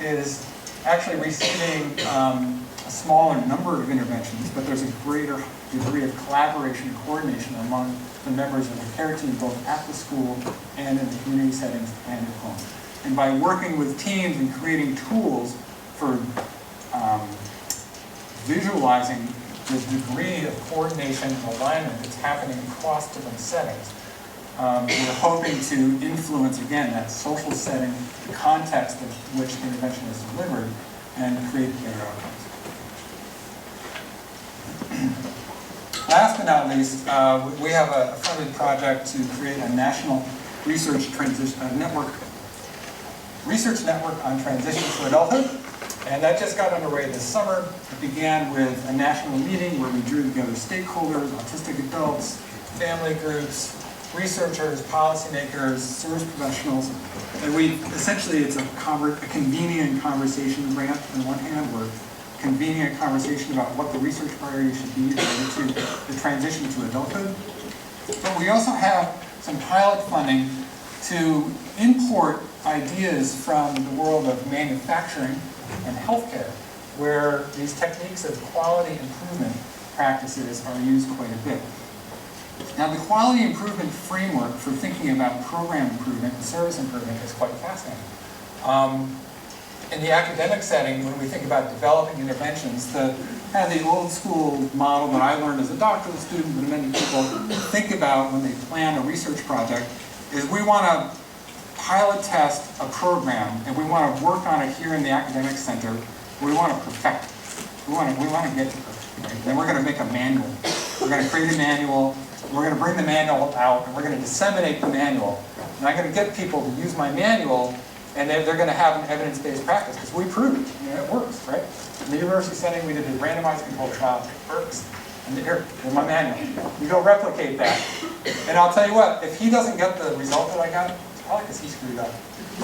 is actually receiving a smaller number of interventions, but there's a greater degree of collaboration and coordination among the members of the care team, both at the school and in the community settings and at home. And by working with teams and creating tools for visualizing the degree of coordination and alignment that's happening across different settings, we're hoping to influence, again, that social setting, the context in which the intervention is delivered, and create better outcomes. Last but not least, we have a funded project to create a national research network on transition to adulthood, and that just got underway this summer. It began with a national meeting where we drew together stakeholders, autistic adults, family groups, researchers, policymakers, service professionals, and it's a convening and conversation grant. On one hand, we're convening a conversation about what the research priorities should be related to the transition to adulthood. But we also have some pilot funding to import ideas from the world of manufacturing and healthcare, where these techniques of quality improvement practices are used quite a bit. Now, the quality improvement framework for thinking about program improvement and service improvement is quite fascinating. In the academic setting, when we think about developing interventions, the old school model that I learned as a doctoral student, but many people think about when they plan a research project, is we want to pilot test a program, and we want to work on it here in the academic center. We want to perfect it. We want to get to perfect. Right? Then we're going to make a manual. We're going to create a manual. We're going to bring the manual out, and we're going to disseminate the manual. And I'm going to get people to use my manual, and they're going to have an evidence-based practice, because we proved it. It works, right? In the university setting, we did a randomized controlled trial. It works. And here's my manual. You go replicate that. And I'll tell you what, if he doesn't get the result that I got, it's probably because he screwed up.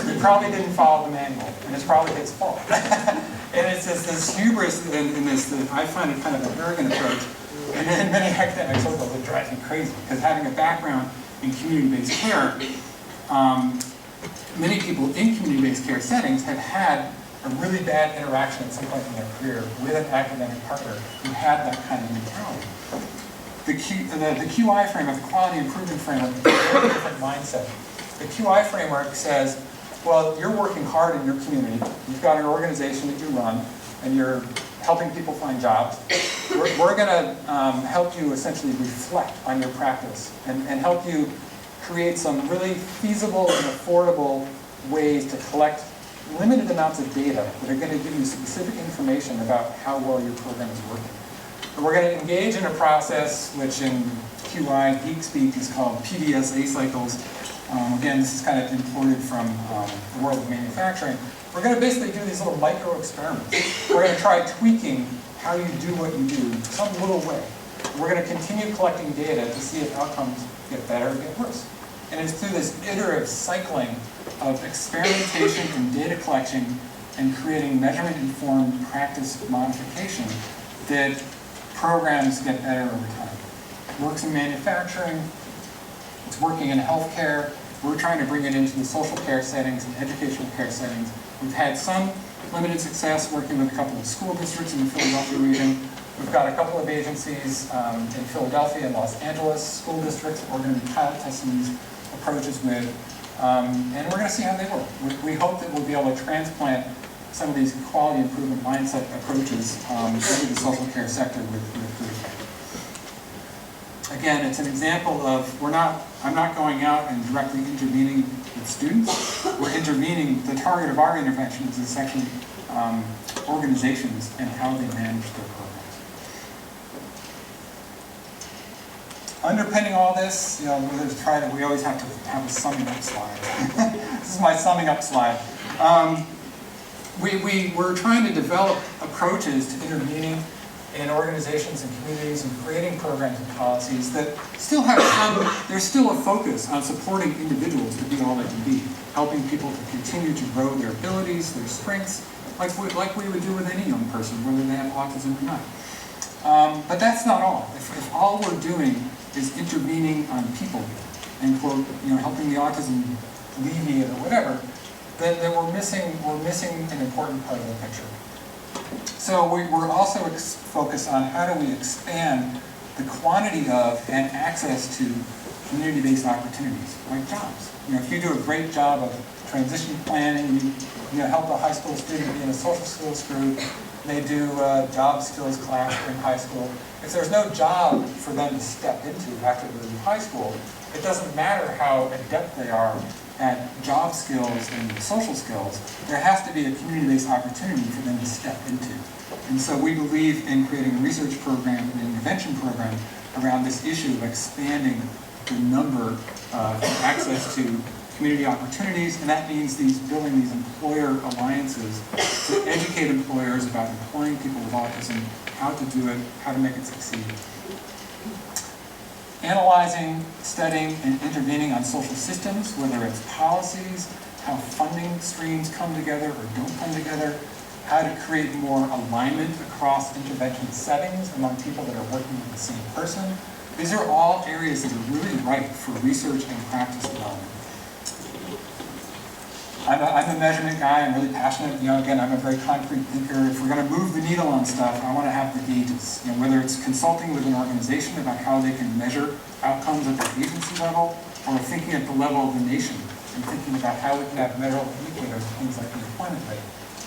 He probably didn't follow the manual, and it's probably his fault. And it's this hubris in this, I find it kind of an arrogant approach, And in many academic circles, it drives me crazy, because having a background in community-based care, many people in community-based care settings have had a really bad interaction at some point in their career with an academic partner who had that kind of mentality. The QI framework, the Quality Improvement Framework, is a very different mindset. The QI framework says, well, you're working hard in your community. You've got an organization that you run, and you're helping people find jobs. We're going to help you essentially reflect on your practice and help you create some really feasible and affordable ways to collect limited amounts of data that are going to give you specific information about how well your program is working. And we're going to engage in a process which in QI geek speak is called PDSA cycles. Again, this is kind of imported from the world of manufacturing. We're going to basically do these little micro experiments. We're going to try tweaking how you do what you do some little way. And we're going to continue collecting data to see if outcomes get better or get worse. And it's through this iterative cycling of experimentation and data collection and creating measurement-informed practice modification that programs get better over time. It works in manufacturing, it's working in healthcare. We're trying to bring it into the social care settings and educational care settings. We've had some limited success working with a couple of school districts in the Philadelphia region. We've got a couple of agencies in Philadelphia and Los Angeles school districts that we're going to be pilot testing these approaches with. And we're going to see how they work. We hope that we'll be able to transplant some of these quality improvement mindset approaches into the social care sector with groups. Again, it's an example of I'm not going out and directly intervening with students. We're intervening, the target of our interventions is actually organizations and how they manage their programs. Underpinning all this, we always have to have a summing up slide. This is my summing up slide. We're trying to develop approaches to intervening in organizations and communities and creating programs and policies that still have there's still a focus on supporting individuals to be all they can be, helping people to continue to grow their abilities, their strengths, like we would do with any young person, whether they have autism or not. But that's not all. If all we're doing is intervening on people and quote, helping the autism alleviate or whatever, then we're missing an important part of the picture. So we're also focused on how do we expand the quantity of and access to community-based opportunities, like jobs. If you do a great job of transition planning, you help a high school student be in a social skills group, they do a job skills class in high school. If there's no job for them to step into after they leave high school, it doesn't matter how adept they are at job skills and social skills, there has to be a community-based opportunity for them to step into. And so we believe in creating a research program and an intervention program around this issue of expanding the number of access to community opportunities, and that means building these employer alliances to educate employers about employing people with autism, how to do it, how to make it succeed. Analyzing, studying, and intervening on social systems, whether it's policies, how funding streams come together or don't come together, how to create more alignment across intervention settings among people that are working with the same person. These are all areas that are really ripe for research and practice development. I'm a measurement guy. I'm really passionate. Again, I'm a very concrete thinker. If we're going to move the needle on stuff, I want to have the gauges. Whether it's consulting with an organization about how they can measure outcomes at the agency level, or thinking at the level of the nation and thinking about how we can have measurable indicators of things like the employment rate.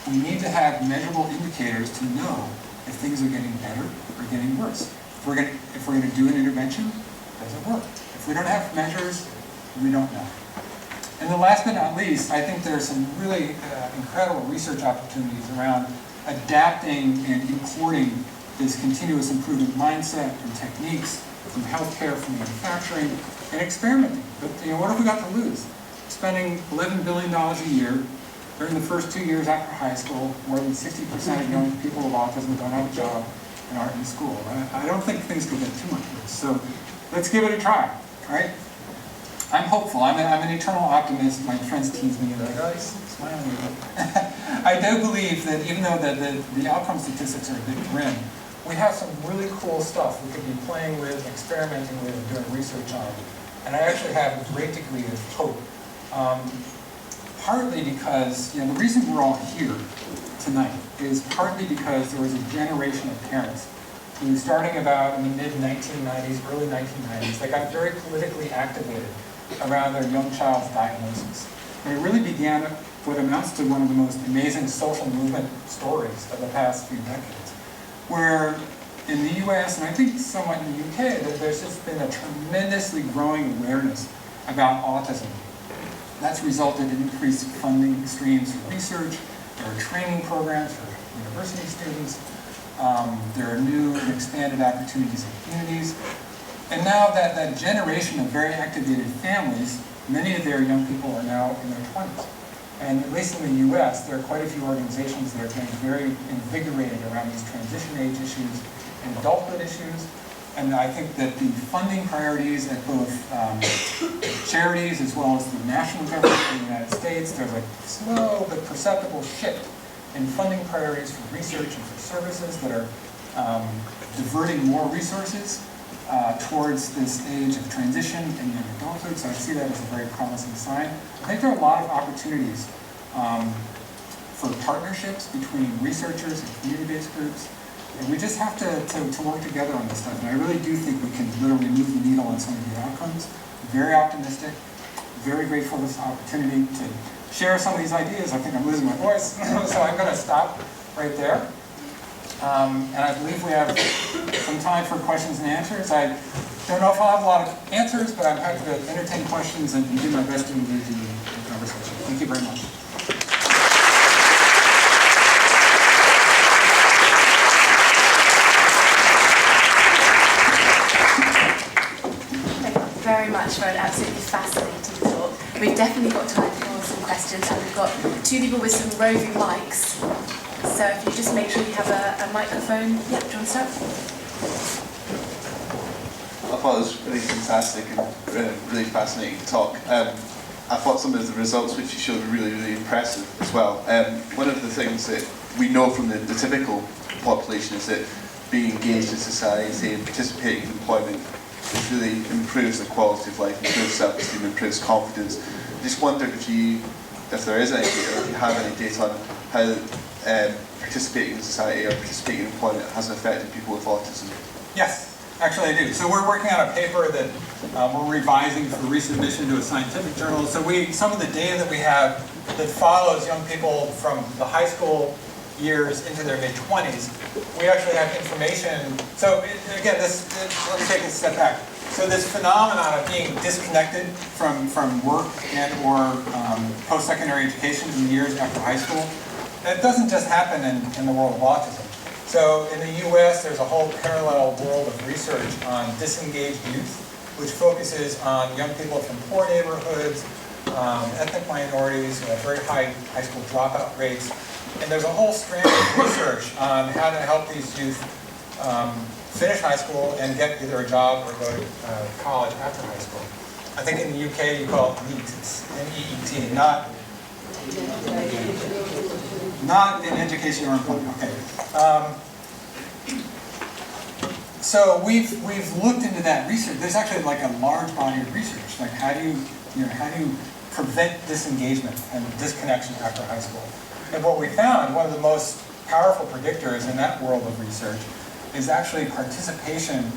We need to have measurable indicators to know if things are getting better or getting worse. If we're going to do an intervention, does it work? If we don't have measures, we don't know. And then last but not least, I think there are some really incredible research opportunities around adapting and importing this continuous improvement mindset and techniques from healthcare, from manufacturing, and experimenting. But what have we got to lose? Spending $11 billion a year during the first 2 years after high school, more than 60% of young people with autism don't have a job and aren't in school. I don't think things could get too much worse. So let's give it a try, right? I'm hopeful. I'm an eternal optimist. My friends tease me. They're like, oh, he's smiling. I do believe that even though the outcome statistics are a bit grim, we have some really cool stuff we could be playing with, experimenting with, and doing research on. And I actually have a great degree of hope. Partly because, the reason we're all here tonight is partly because there was a generation of parents who, starting about in the mid-1990s, early 1990s, they got very politically activated around their young child's diagnosis. And it really began what amounts to one of the most amazing social movement stories of the past few decades, where in the US, and I think somewhat in the UK, that there's just been a tremendously growing awareness about autism. That's resulted in increased funding streams for research. There are training programs for university students. There are new and expanded opportunities in communities. And now that generation of very activated families, many of their young people are now in their 20s. And at least in the US, there are quite a few organizations that are getting very invigorated around these transition age issues and adulthood issues. And I think that the funding priorities at both charities as well as the national government in the United States, there's a slow but perceptible shift in funding priorities for research and for services that are diverting more resources towards this age of transition and young adulthood. So I see that as a very promising sign. I think there are a lot of opportunities for partnerships between researchers and community-based groups. And we just have to work together on this stuff. And I really do think we can literally move the needle on some of the outcomes. Very optimistic, very grateful for this opportunity to share some of these ideas. I think I'm losing my voice, so I'm going to stop right there. And I believe we have some time for questions and answers. I don't know if I'll have a lot of answers, but I'm happy to entertain questions and do my best to engage in the conversation. Thank you very much. Very much for an absolutely fascinating talk. We've definitely got time for some questions, and we've got two people with some roving mics. So if you just make sure you have a microphone. Yeah, do you want to start? I thought it was really fantastic and really fascinating talk. I thought some of the results which you showed were really, really impressive as well. One of the things that we know from the typical population is that being engaged in society and participating in employment really improves the quality of life, improves self-esteem, improves confidence. I just wondered if there is any data, or if you have any data on how participating in society or participating in employment has affected people with autism. Yes, actually I do. So we're working on a paper that we're revising for resubmission to a scientific journal. So some of the data that we have that follows young people from the high school years into their mid-20s, we actually have information. So again, let me take a step back. So this phenomenon of being disconnected from work and or post-secondary education in the years after high school, that doesn't just happen in the world of autism. So in the US, there's a whole parallel world of research on disengaged youth, which focuses on young people from poor neighborhoods, ethnic minorities who have very high high school dropout rates. And there's a whole strand of research on how to help these youth finish high school and get either a job or go to college after high school. I think in the UK you call it NEET, it's N-E-E-T, not in education or employment. Okay. So we've looked into that research. There's actually like a large body of research, like how do you prevent disengagement and disconnection after high school? And what we found, one of the most powerful predictors in that world of research is actually participation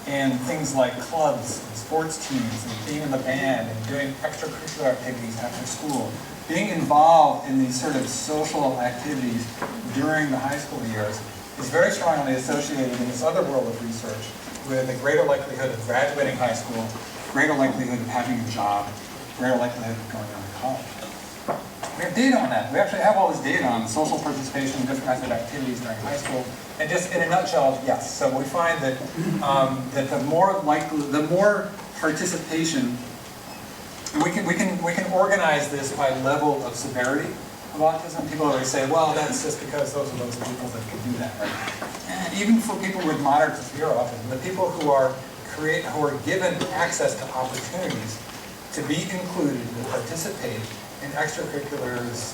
in things like clubs and sports teams and being in the band and doing extracurricular activities after school. Being involved in these sort of social activities during the high school years is very strongly associated in this other world of research with a greater likelihood of graduating high school, greater likelihood of having a job, greater likelihood of going on to college. We have data on that. We actually have all this data on social participation in different kinds of activities during high school. And just in a nutshell, yes. So we find that that the more participation, and we can organize this by level of severity of autism. People always say, well, that's just because those are those people that can do that, right? And even for people with moderate to severe autism, the people who are given access to opportunities to be included and participate in extracurriculars,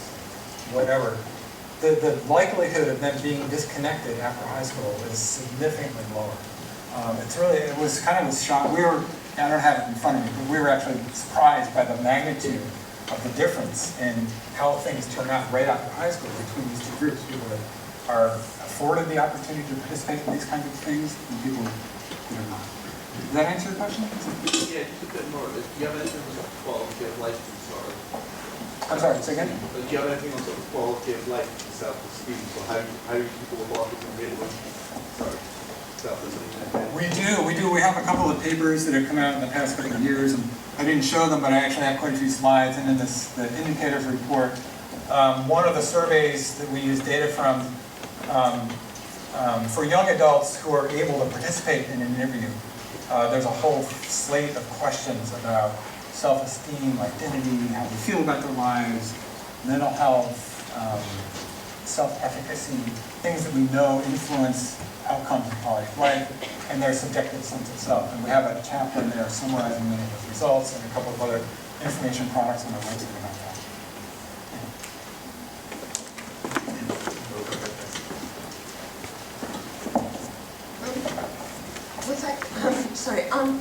whatever, the likelihood of them being disconnected after high school is significantly lower. It was kind of a shock. I don't have it in front of me, but we were actually surprised by the magnitude of the difference in how things turn out right after high school between these two groups. People that are afforded the opportunity to participate in these kinds of things and people that are not. Does that answer your question? Yeah, just a bit more. Do you have anything on the quality of life and sort of? I'm sorry, say again? Do you have anything on sort of quality of life and self-esteem? So how people with autism really sort of self-esteem? We do. We have a couple of papers that have come out in the past couple of years, and I didn't show them, but I actually have quite a few slides. And in the indicators report, one of the surveys that we use data from for young adults who are able to participate in an interview, there's a whole slate of questions about self-esteem, identity, how they feel about their lives, mental health, self-efficacy, things that we know influence outcomes in quality of life, and their subjective sense of self. And we have a chapter in there summarizing many of those results and a couple of other information products on our website about that. Sorry, I'm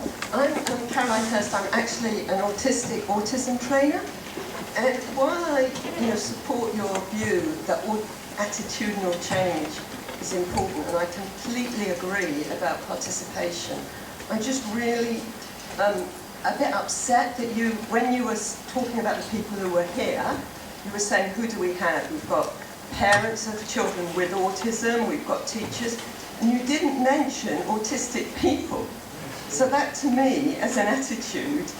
Caroline Hurst. I'm actually an autism trainer. And while I support your view that attitudinal change is important, and I completely agree about participation, I'm just really a bit upset that when you were talking about the people who were here, you were saying, who do we have? We've got parents of children with autism, we've got teachers, and you didn't mention autistic people. So that, to me, as an attitude,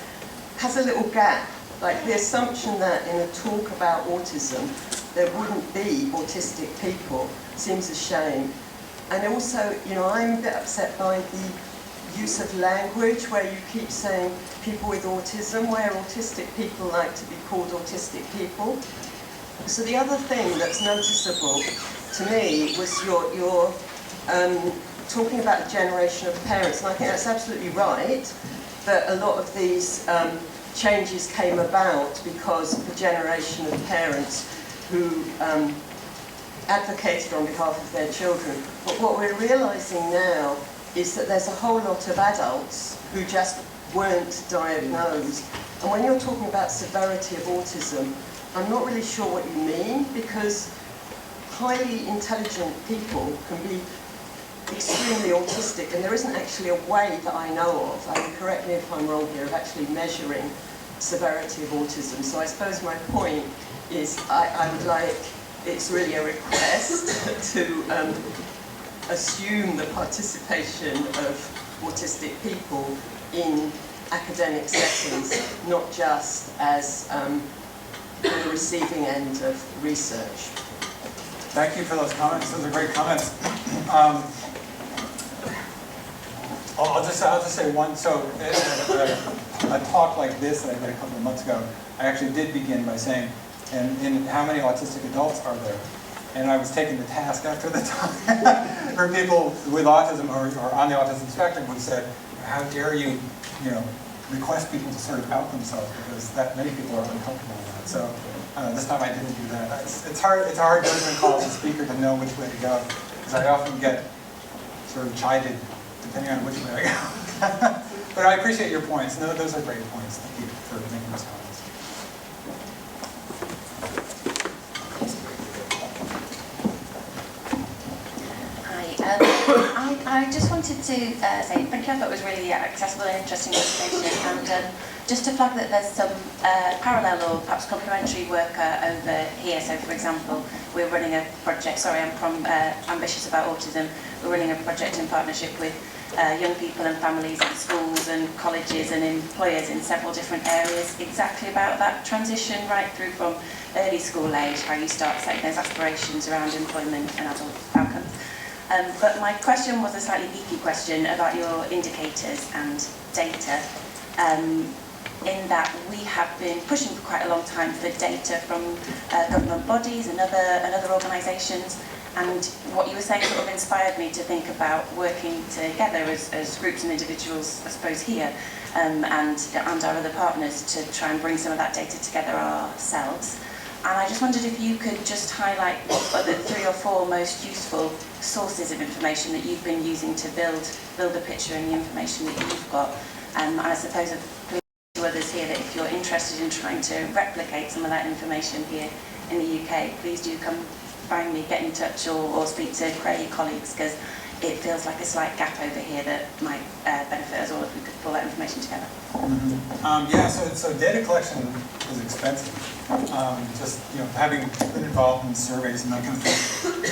has a little gap. Like the assumption that in a talk about autism, there wouldn't be autistic people seems a shame. And also, I'm a bit upset by the use of language where you keep saying people with autism, where autistic people like to be called autistic people. So the other thing that's noticeable to me was your talking about the generation of parents, and I think that's absolutely right, that a lot of these changes came about because of the generation of parents who advocated on behalf of their children. But what we're realizing now is that there's a whole lot of adults who just weren't diagnosed. And when you're talking about severity of autism, I'm not really sure what you mean, because highly intelligent people can be extremely autistic, and there isn't actually a way that I know of, I mean, correct me if I'm wrong here, of actually measuring severity of autism. So I suppose my point is I would like, it's really a request to assume the participation of autistic people in academic settings, not just as on the receiving end of research. Thank you for those comments. Those are great comments. I'll just say one. So a talk like this that I did a couple of months ago, I actually did begin by saying, and how many autistic adults are there? And I was taken to task after the talk for people with autism or on the autism spectrum who said, how dare you, request people to sort of out themselves, because that many people are uncomfortable with that. So this time I didn't do that. It's a hard judgment call as a speaker to know which way to go, because I often get sort of chided depending on which way I go. But I appreciate your points. No, those are great points. Thank you for making those comments. I just wanted to say thank you. I thought it was really accessible and interesting presentation, and just to flag that there's some parallel or perhaps complementary work over here. So, for example, we're running a project. Sorry, I'm from Ambitious About Autism. We're running a project in partnership with young people and families and schools and colleges and employers in several different areas, exactly about that transition right through from early school age, how you start setting those aspirations around employment and adult outcomes. But my question was a slightly geeky question about your indicators and data, in that we have been pushing for quite a long time for data from government bodies and other organisations, and what you were saying sort of inspired me to think about working together as groups and individuals, I suppose, here, and our other partners to try and bring some of that data together ourselves. And I just wondered if you could just highlight what are the 3 or 4 most useful sources of information that you've been using to build a picture and the information that you've got. And I suppose to others here that if you're interested in trying to replicate some of that information here in the UK, please do come find me, get in touch, or speak to CRAE colleagues, because it feels like a slight gap over here that might benefit us all if we could pull that information together. Yeah, so data collection is expensive. Just having been involved in surveys and that kind of thing.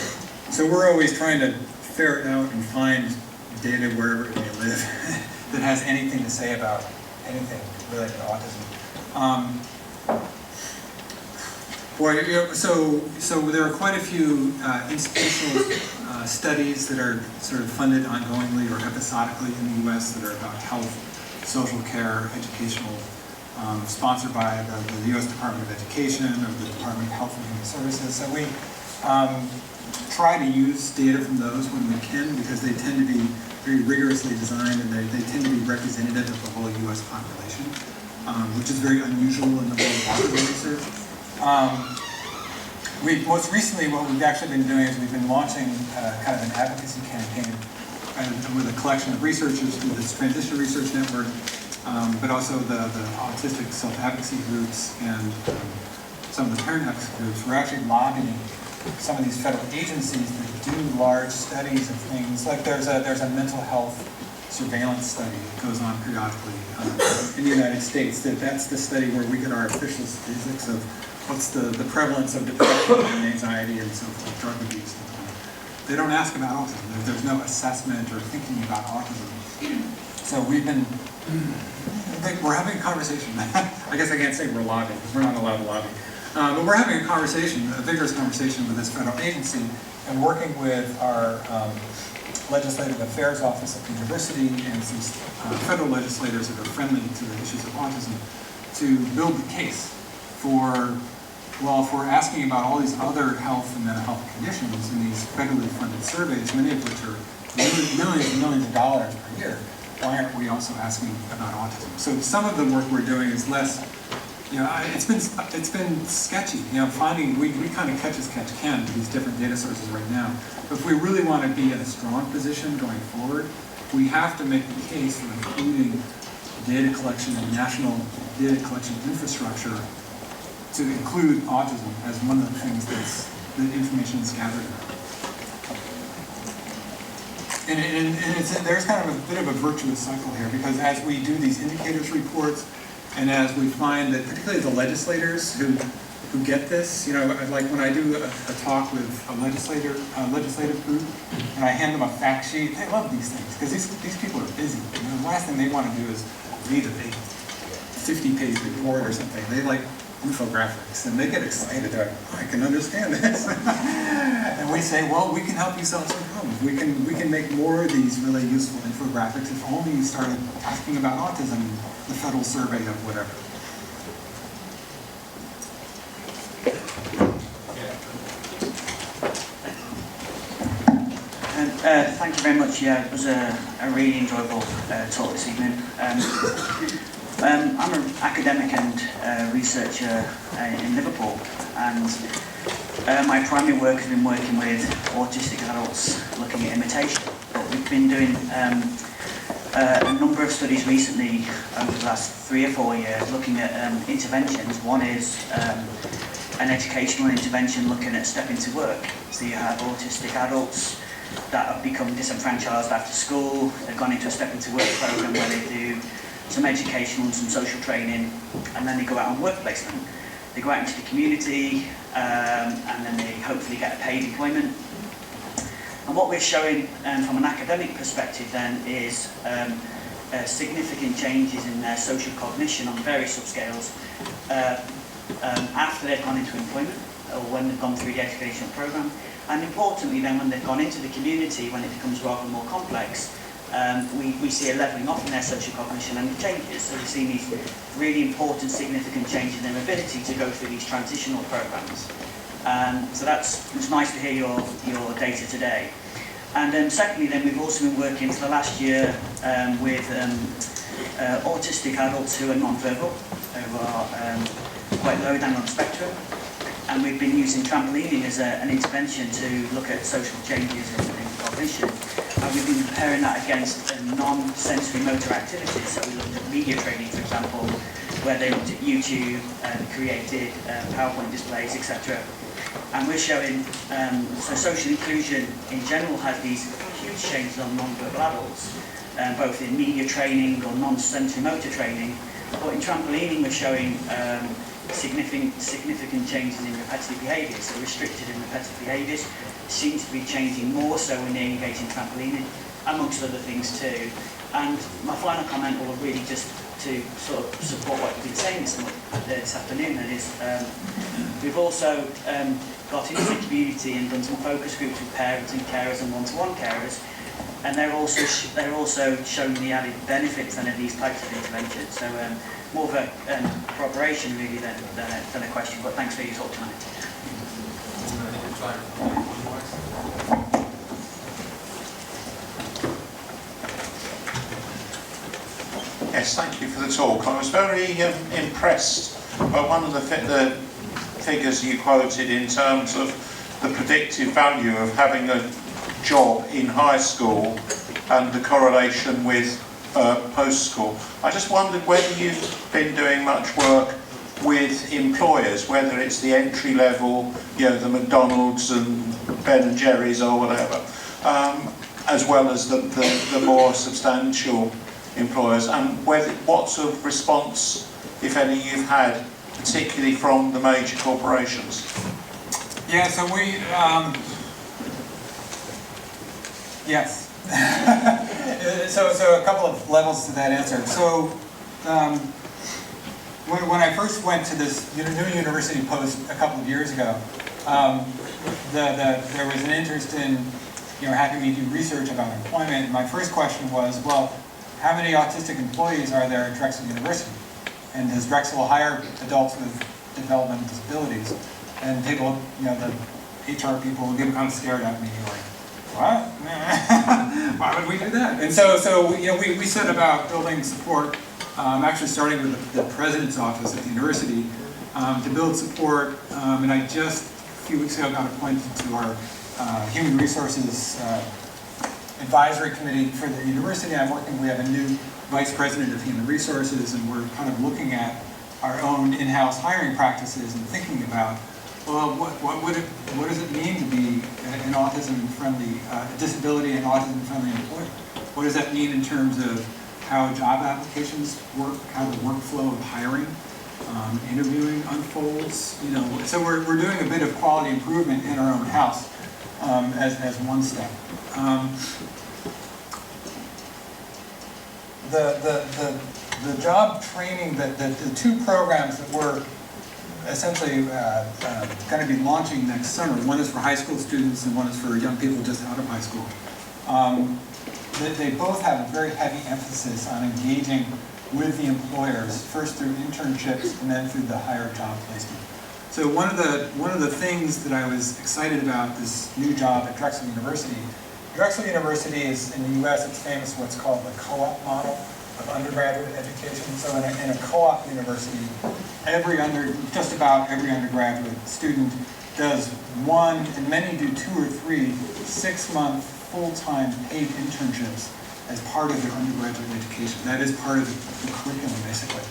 So we're always trying to ferret out and find data wherever it may live that has anything to say about anything related to autism. So there are quite a few institutional studies that are sort of funded ongoingly or episodically in the U.S. that are about health, social care, educational, sponsored by the U.S. Department of Education or the Department of Health and Human Services. So we try to use data from those when we can, because they tend to be very rigorously designed and they tend to be representative of the whole U.S. population, which is very unusual in the world of autism research. Most recently, what we've actually been doing is we've been launching kind of an advocacy campaign with a collection of researchers through this Transition Research Network, but also the autistic self-advocacy groups and some of the parent advocacy groups. We're actually lobbying some of these federal agencies that do large studies of things. Like there's a mental health surveillance study that goes on periodically in the United States. That's the study where we get our official statistics of what's the prevalence of depression and anxiety and so forth, drug abuse. They don't ask about autism. There's no assessment or thinking about autism. So we're having a conversation. I guess I can't say we're lobbying because we're not allowed to lobby. But we're having a vigorous conversation with this federal agency and working with our Legislative Affairs Office at the university and some federal legislators that are friendly to the issues of autism to build the case for asking about all these other health and mental health conditions in these federally funded surveys, many of which are millions and millions of dollars per year. Why aren't we also asking about autism? So some of the work we're doing is less, it's been sketchy. We kind of catch as catch can with these different data sources right now. But if we really want to be in a strong position going forward, we have to make the case for including data collection and national data collection infrastructure to include autism as one of the things the information is gathered about. And there's kind of a bit of a virtuous cycle here, because as we do these indicators reports, and as we find that particularly the legislators who get this, like when I do a talk with a legislative group, and I hand them a fact sheet, they love these things, because these people are busy. The last thing they want to do is read a big 50-page report or something. They like infographics, and they get excited. They're like, I can understand this. And we say, well, we can help you solve some problems. We can make more of these really useful infographics if only you started asking about autism in the federal survey of whatever. Thank you very much. Yeah, it was a really enjoyable talk this evening. I'm an academic and researcher in Liverpool, and my primary work has been working with autistic adults looking at imitation. But we've been doing a number of studies recently over the last 3 or 4 years looking at interventions. One is an educational intervention looking at stepping to work. So you have autistic adults that have become disenfranchised after school. They've gone into a stepping to work program where they do some educational and some social training, and then they go out on work placement. They go out into the community, and then they hopefully get a paid employment. And what we're showing from an academic perspective then is significant changes in their social cognition on various subscales after they've gone into employment or when they've gone through the educational program. And importantly then, when they've gone into the community, when it becomes rather more complex, we see a levelling off in their social cognition and changes. So we've seen these really important, significant changes in their ability to go through these transitional programs. So it's nice to hear your data today. And secondly, then we've also been working for the last year with autistic adults who are non-verbal, who are quite low down on the spectrum. and we've been using trampolining as an intervention to look at social changes in cognition. And we've been comparing that against non-sensory motor activities. So we looked at media training, for example, where they looked at YouTube and created PowerPoint displays, etc. And we're showing, so social inclusion in general has these huge changes on non-verbal adults, both in media training or non-sensory motor training. But in trampolining, we're showing significant changes in repetitive behaviours. So restricted and repetitive behaviours seems to be changing more so when they're engaging in trampolining, amongst other things too. And my final comment will really just to sort of support what you've been saying this afternoon, and is we've also got into the community and done some focus groups with parents and carers and one-to-one carers, and they're also showing the added benefits then of these types of interventions. So more of a corroboration really than a question, but thanks for your talk tonight. Yes, thank you for the talk. I was very impressed by one of the figures you quoted in terms of the predictive value of having a job in high school and the correlation with post-school. I just wondered whether you've been doing much work with employers, whether it's the entry level, you know, the McDonald's and Ben and Jerry's or whatever, as well as the more substantial employers, and what sort of response, if any, you've had, particularly from the major corporations. Yeah, so we, yes. so a couple of levels to that answer. So when I first went to this new university post a couple of years ago, there was an interest in having me do research about employment. And my first question was, well, how many autistic employees are there at Drexel University? And does Drexel hire adults with developmental disabilities? And people, the HR people would get kind of stared at me like, what? Why would we do that? And so we set about building support, actually starting with the president's office at the university, to build support. And I just a few weeks ago got appointed to our human resources advisory committee for the university. We have a new vice president of human resources, and we're kind of looking at our own in-house hiring practices and thinking about, well, what does it mean to be an autism-friendly, disability and autism-friendly employee? What does that mean in terms of how job applications work, how the workflow of hiring, interviewing unfolds? So we're doing a bit of quality improvement in our own house as one step. The job training, the two programs that we're essentially going to be launching next summer, one is for high school students and one is for young people just out of high school. They both have a very heavy emphasis on engaging with the employers, first through internships and then through the higher job placement. So one of the things that I was excited about this new job at Drexel University. Drexel University is, in the US, it's famous for what's called the co-op model of undergraduate education. So in a co-op university, just about every undergraduate student does one, and many do 2 or 3 6-month full-time paid internships as part of their undergraduate education. That is part of the curriculum, basically.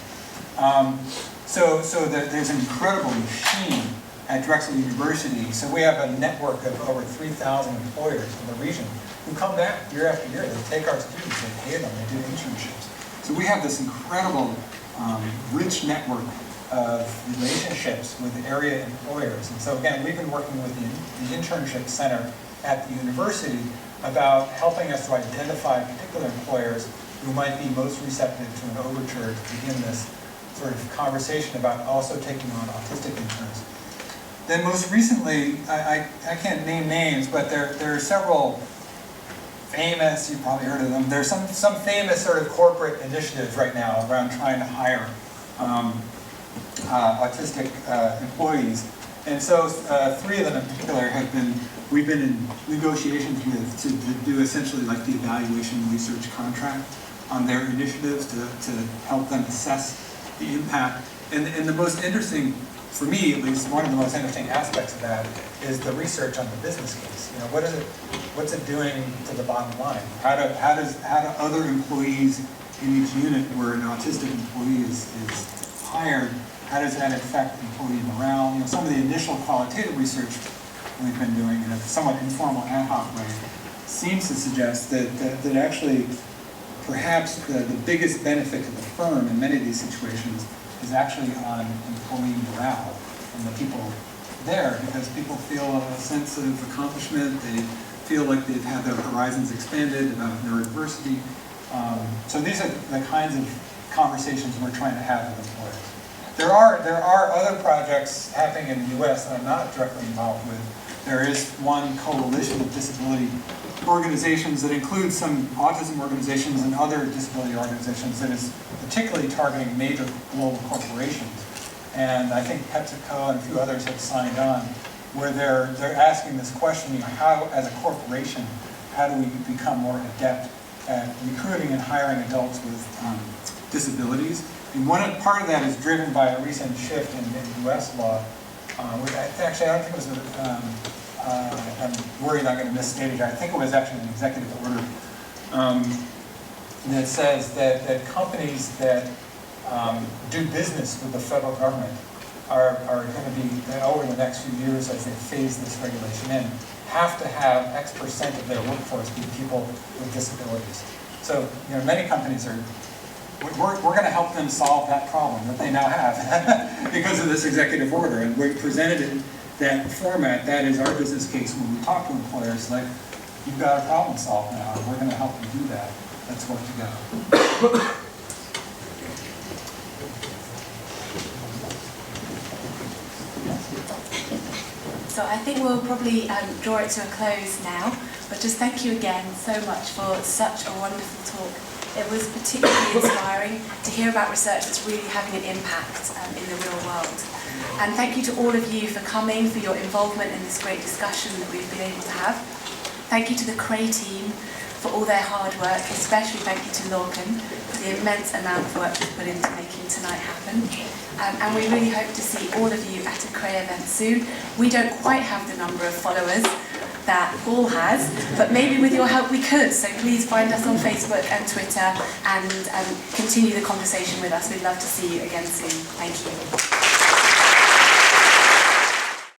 So there's an incredible machine at Drexel University. So we have a network of over 3,000 employers in the region who come back year after year. They take our students, they pay them, they do internships. So we have this incredible, rich network of relationships with area employers. And so again, we've been working with the internship center at the university about helping us to identify particular employers who might be most receptive to an overture to begin this sort of conversation about also taking on autistic interns. Then most recently, I can't name names, but there are several famous, you've probably heard of them, there's some famous sort of corporate initiatives right now around trying to hire autistic employees. And so 3 of them in particular we've been in negotiations with to do essentially like the evaluation research contract on their initiatives to help them assess the impact. And the most interesting for me at least, one of the most interesting aspects of that is the research on the business case. You know, what's it doing to the bottom line? How do other employees in each unit where an autistic employee is hired, how does that affect employee morale? You know, some of the initial qualitative research we've been doing in a somewhat informal ad hoc way seems to suggest that actually perhaps the biggest benefit to the firm in many of these situations is actually on employee morale and the people there, because people feel a sense of accomplishment, they feel like they've had their horizons expanded about neurodiversity. So these are the kinds of conversations we're trying to have with employers. There are other projects happening in the US that I'm not directly involved with. There is one coalition of disability organizations that includes some autism organizations and other disability organizations that is particularly targeting major global corporations. And I think PepsiCo and a few others have signed on, where they're asking this question, you know, how, as a corporation, how do we become more adept at recruiting and hiring adults with disabilities? And part of that is driven by a recent shift in U.S. law, which actually I don't think it was I'm worried I'm going to misstate it. I think it was actually an executive order that says that companies that do business with the federal government are going to be, over the next few years as they phase this regulation in, have to have X percent of their workforce be people with disabilities. So, you know, many companies are, we're going to help them solve that problem that they now have because of this executive order. And we presented it in that format. That is our business case when we talk to employers, like, you've got a problem solved now, and we're going to help you do that. Let's work together. So I think we'll probably draw it to a close now, but just thank you again so much for such a wonderful talk. It was particularly inspiring to hear about research that's really having an impact in the real world. And thank you to all of you for coming, for your involvement in this great discussion that we've been able to have. Thank you to the CRAE team for all their hard work, especially thank you to Lorcan for the immense amount of work they've put into making tonight happen. And we really hope to see all of you at a CRAE event soon. We don't quite have the number of followers that Paul has, but maybe with your help we could. So please find us on Facebook and Twitter and continue the conversation with us. We'd love to see you again soon. Thank you.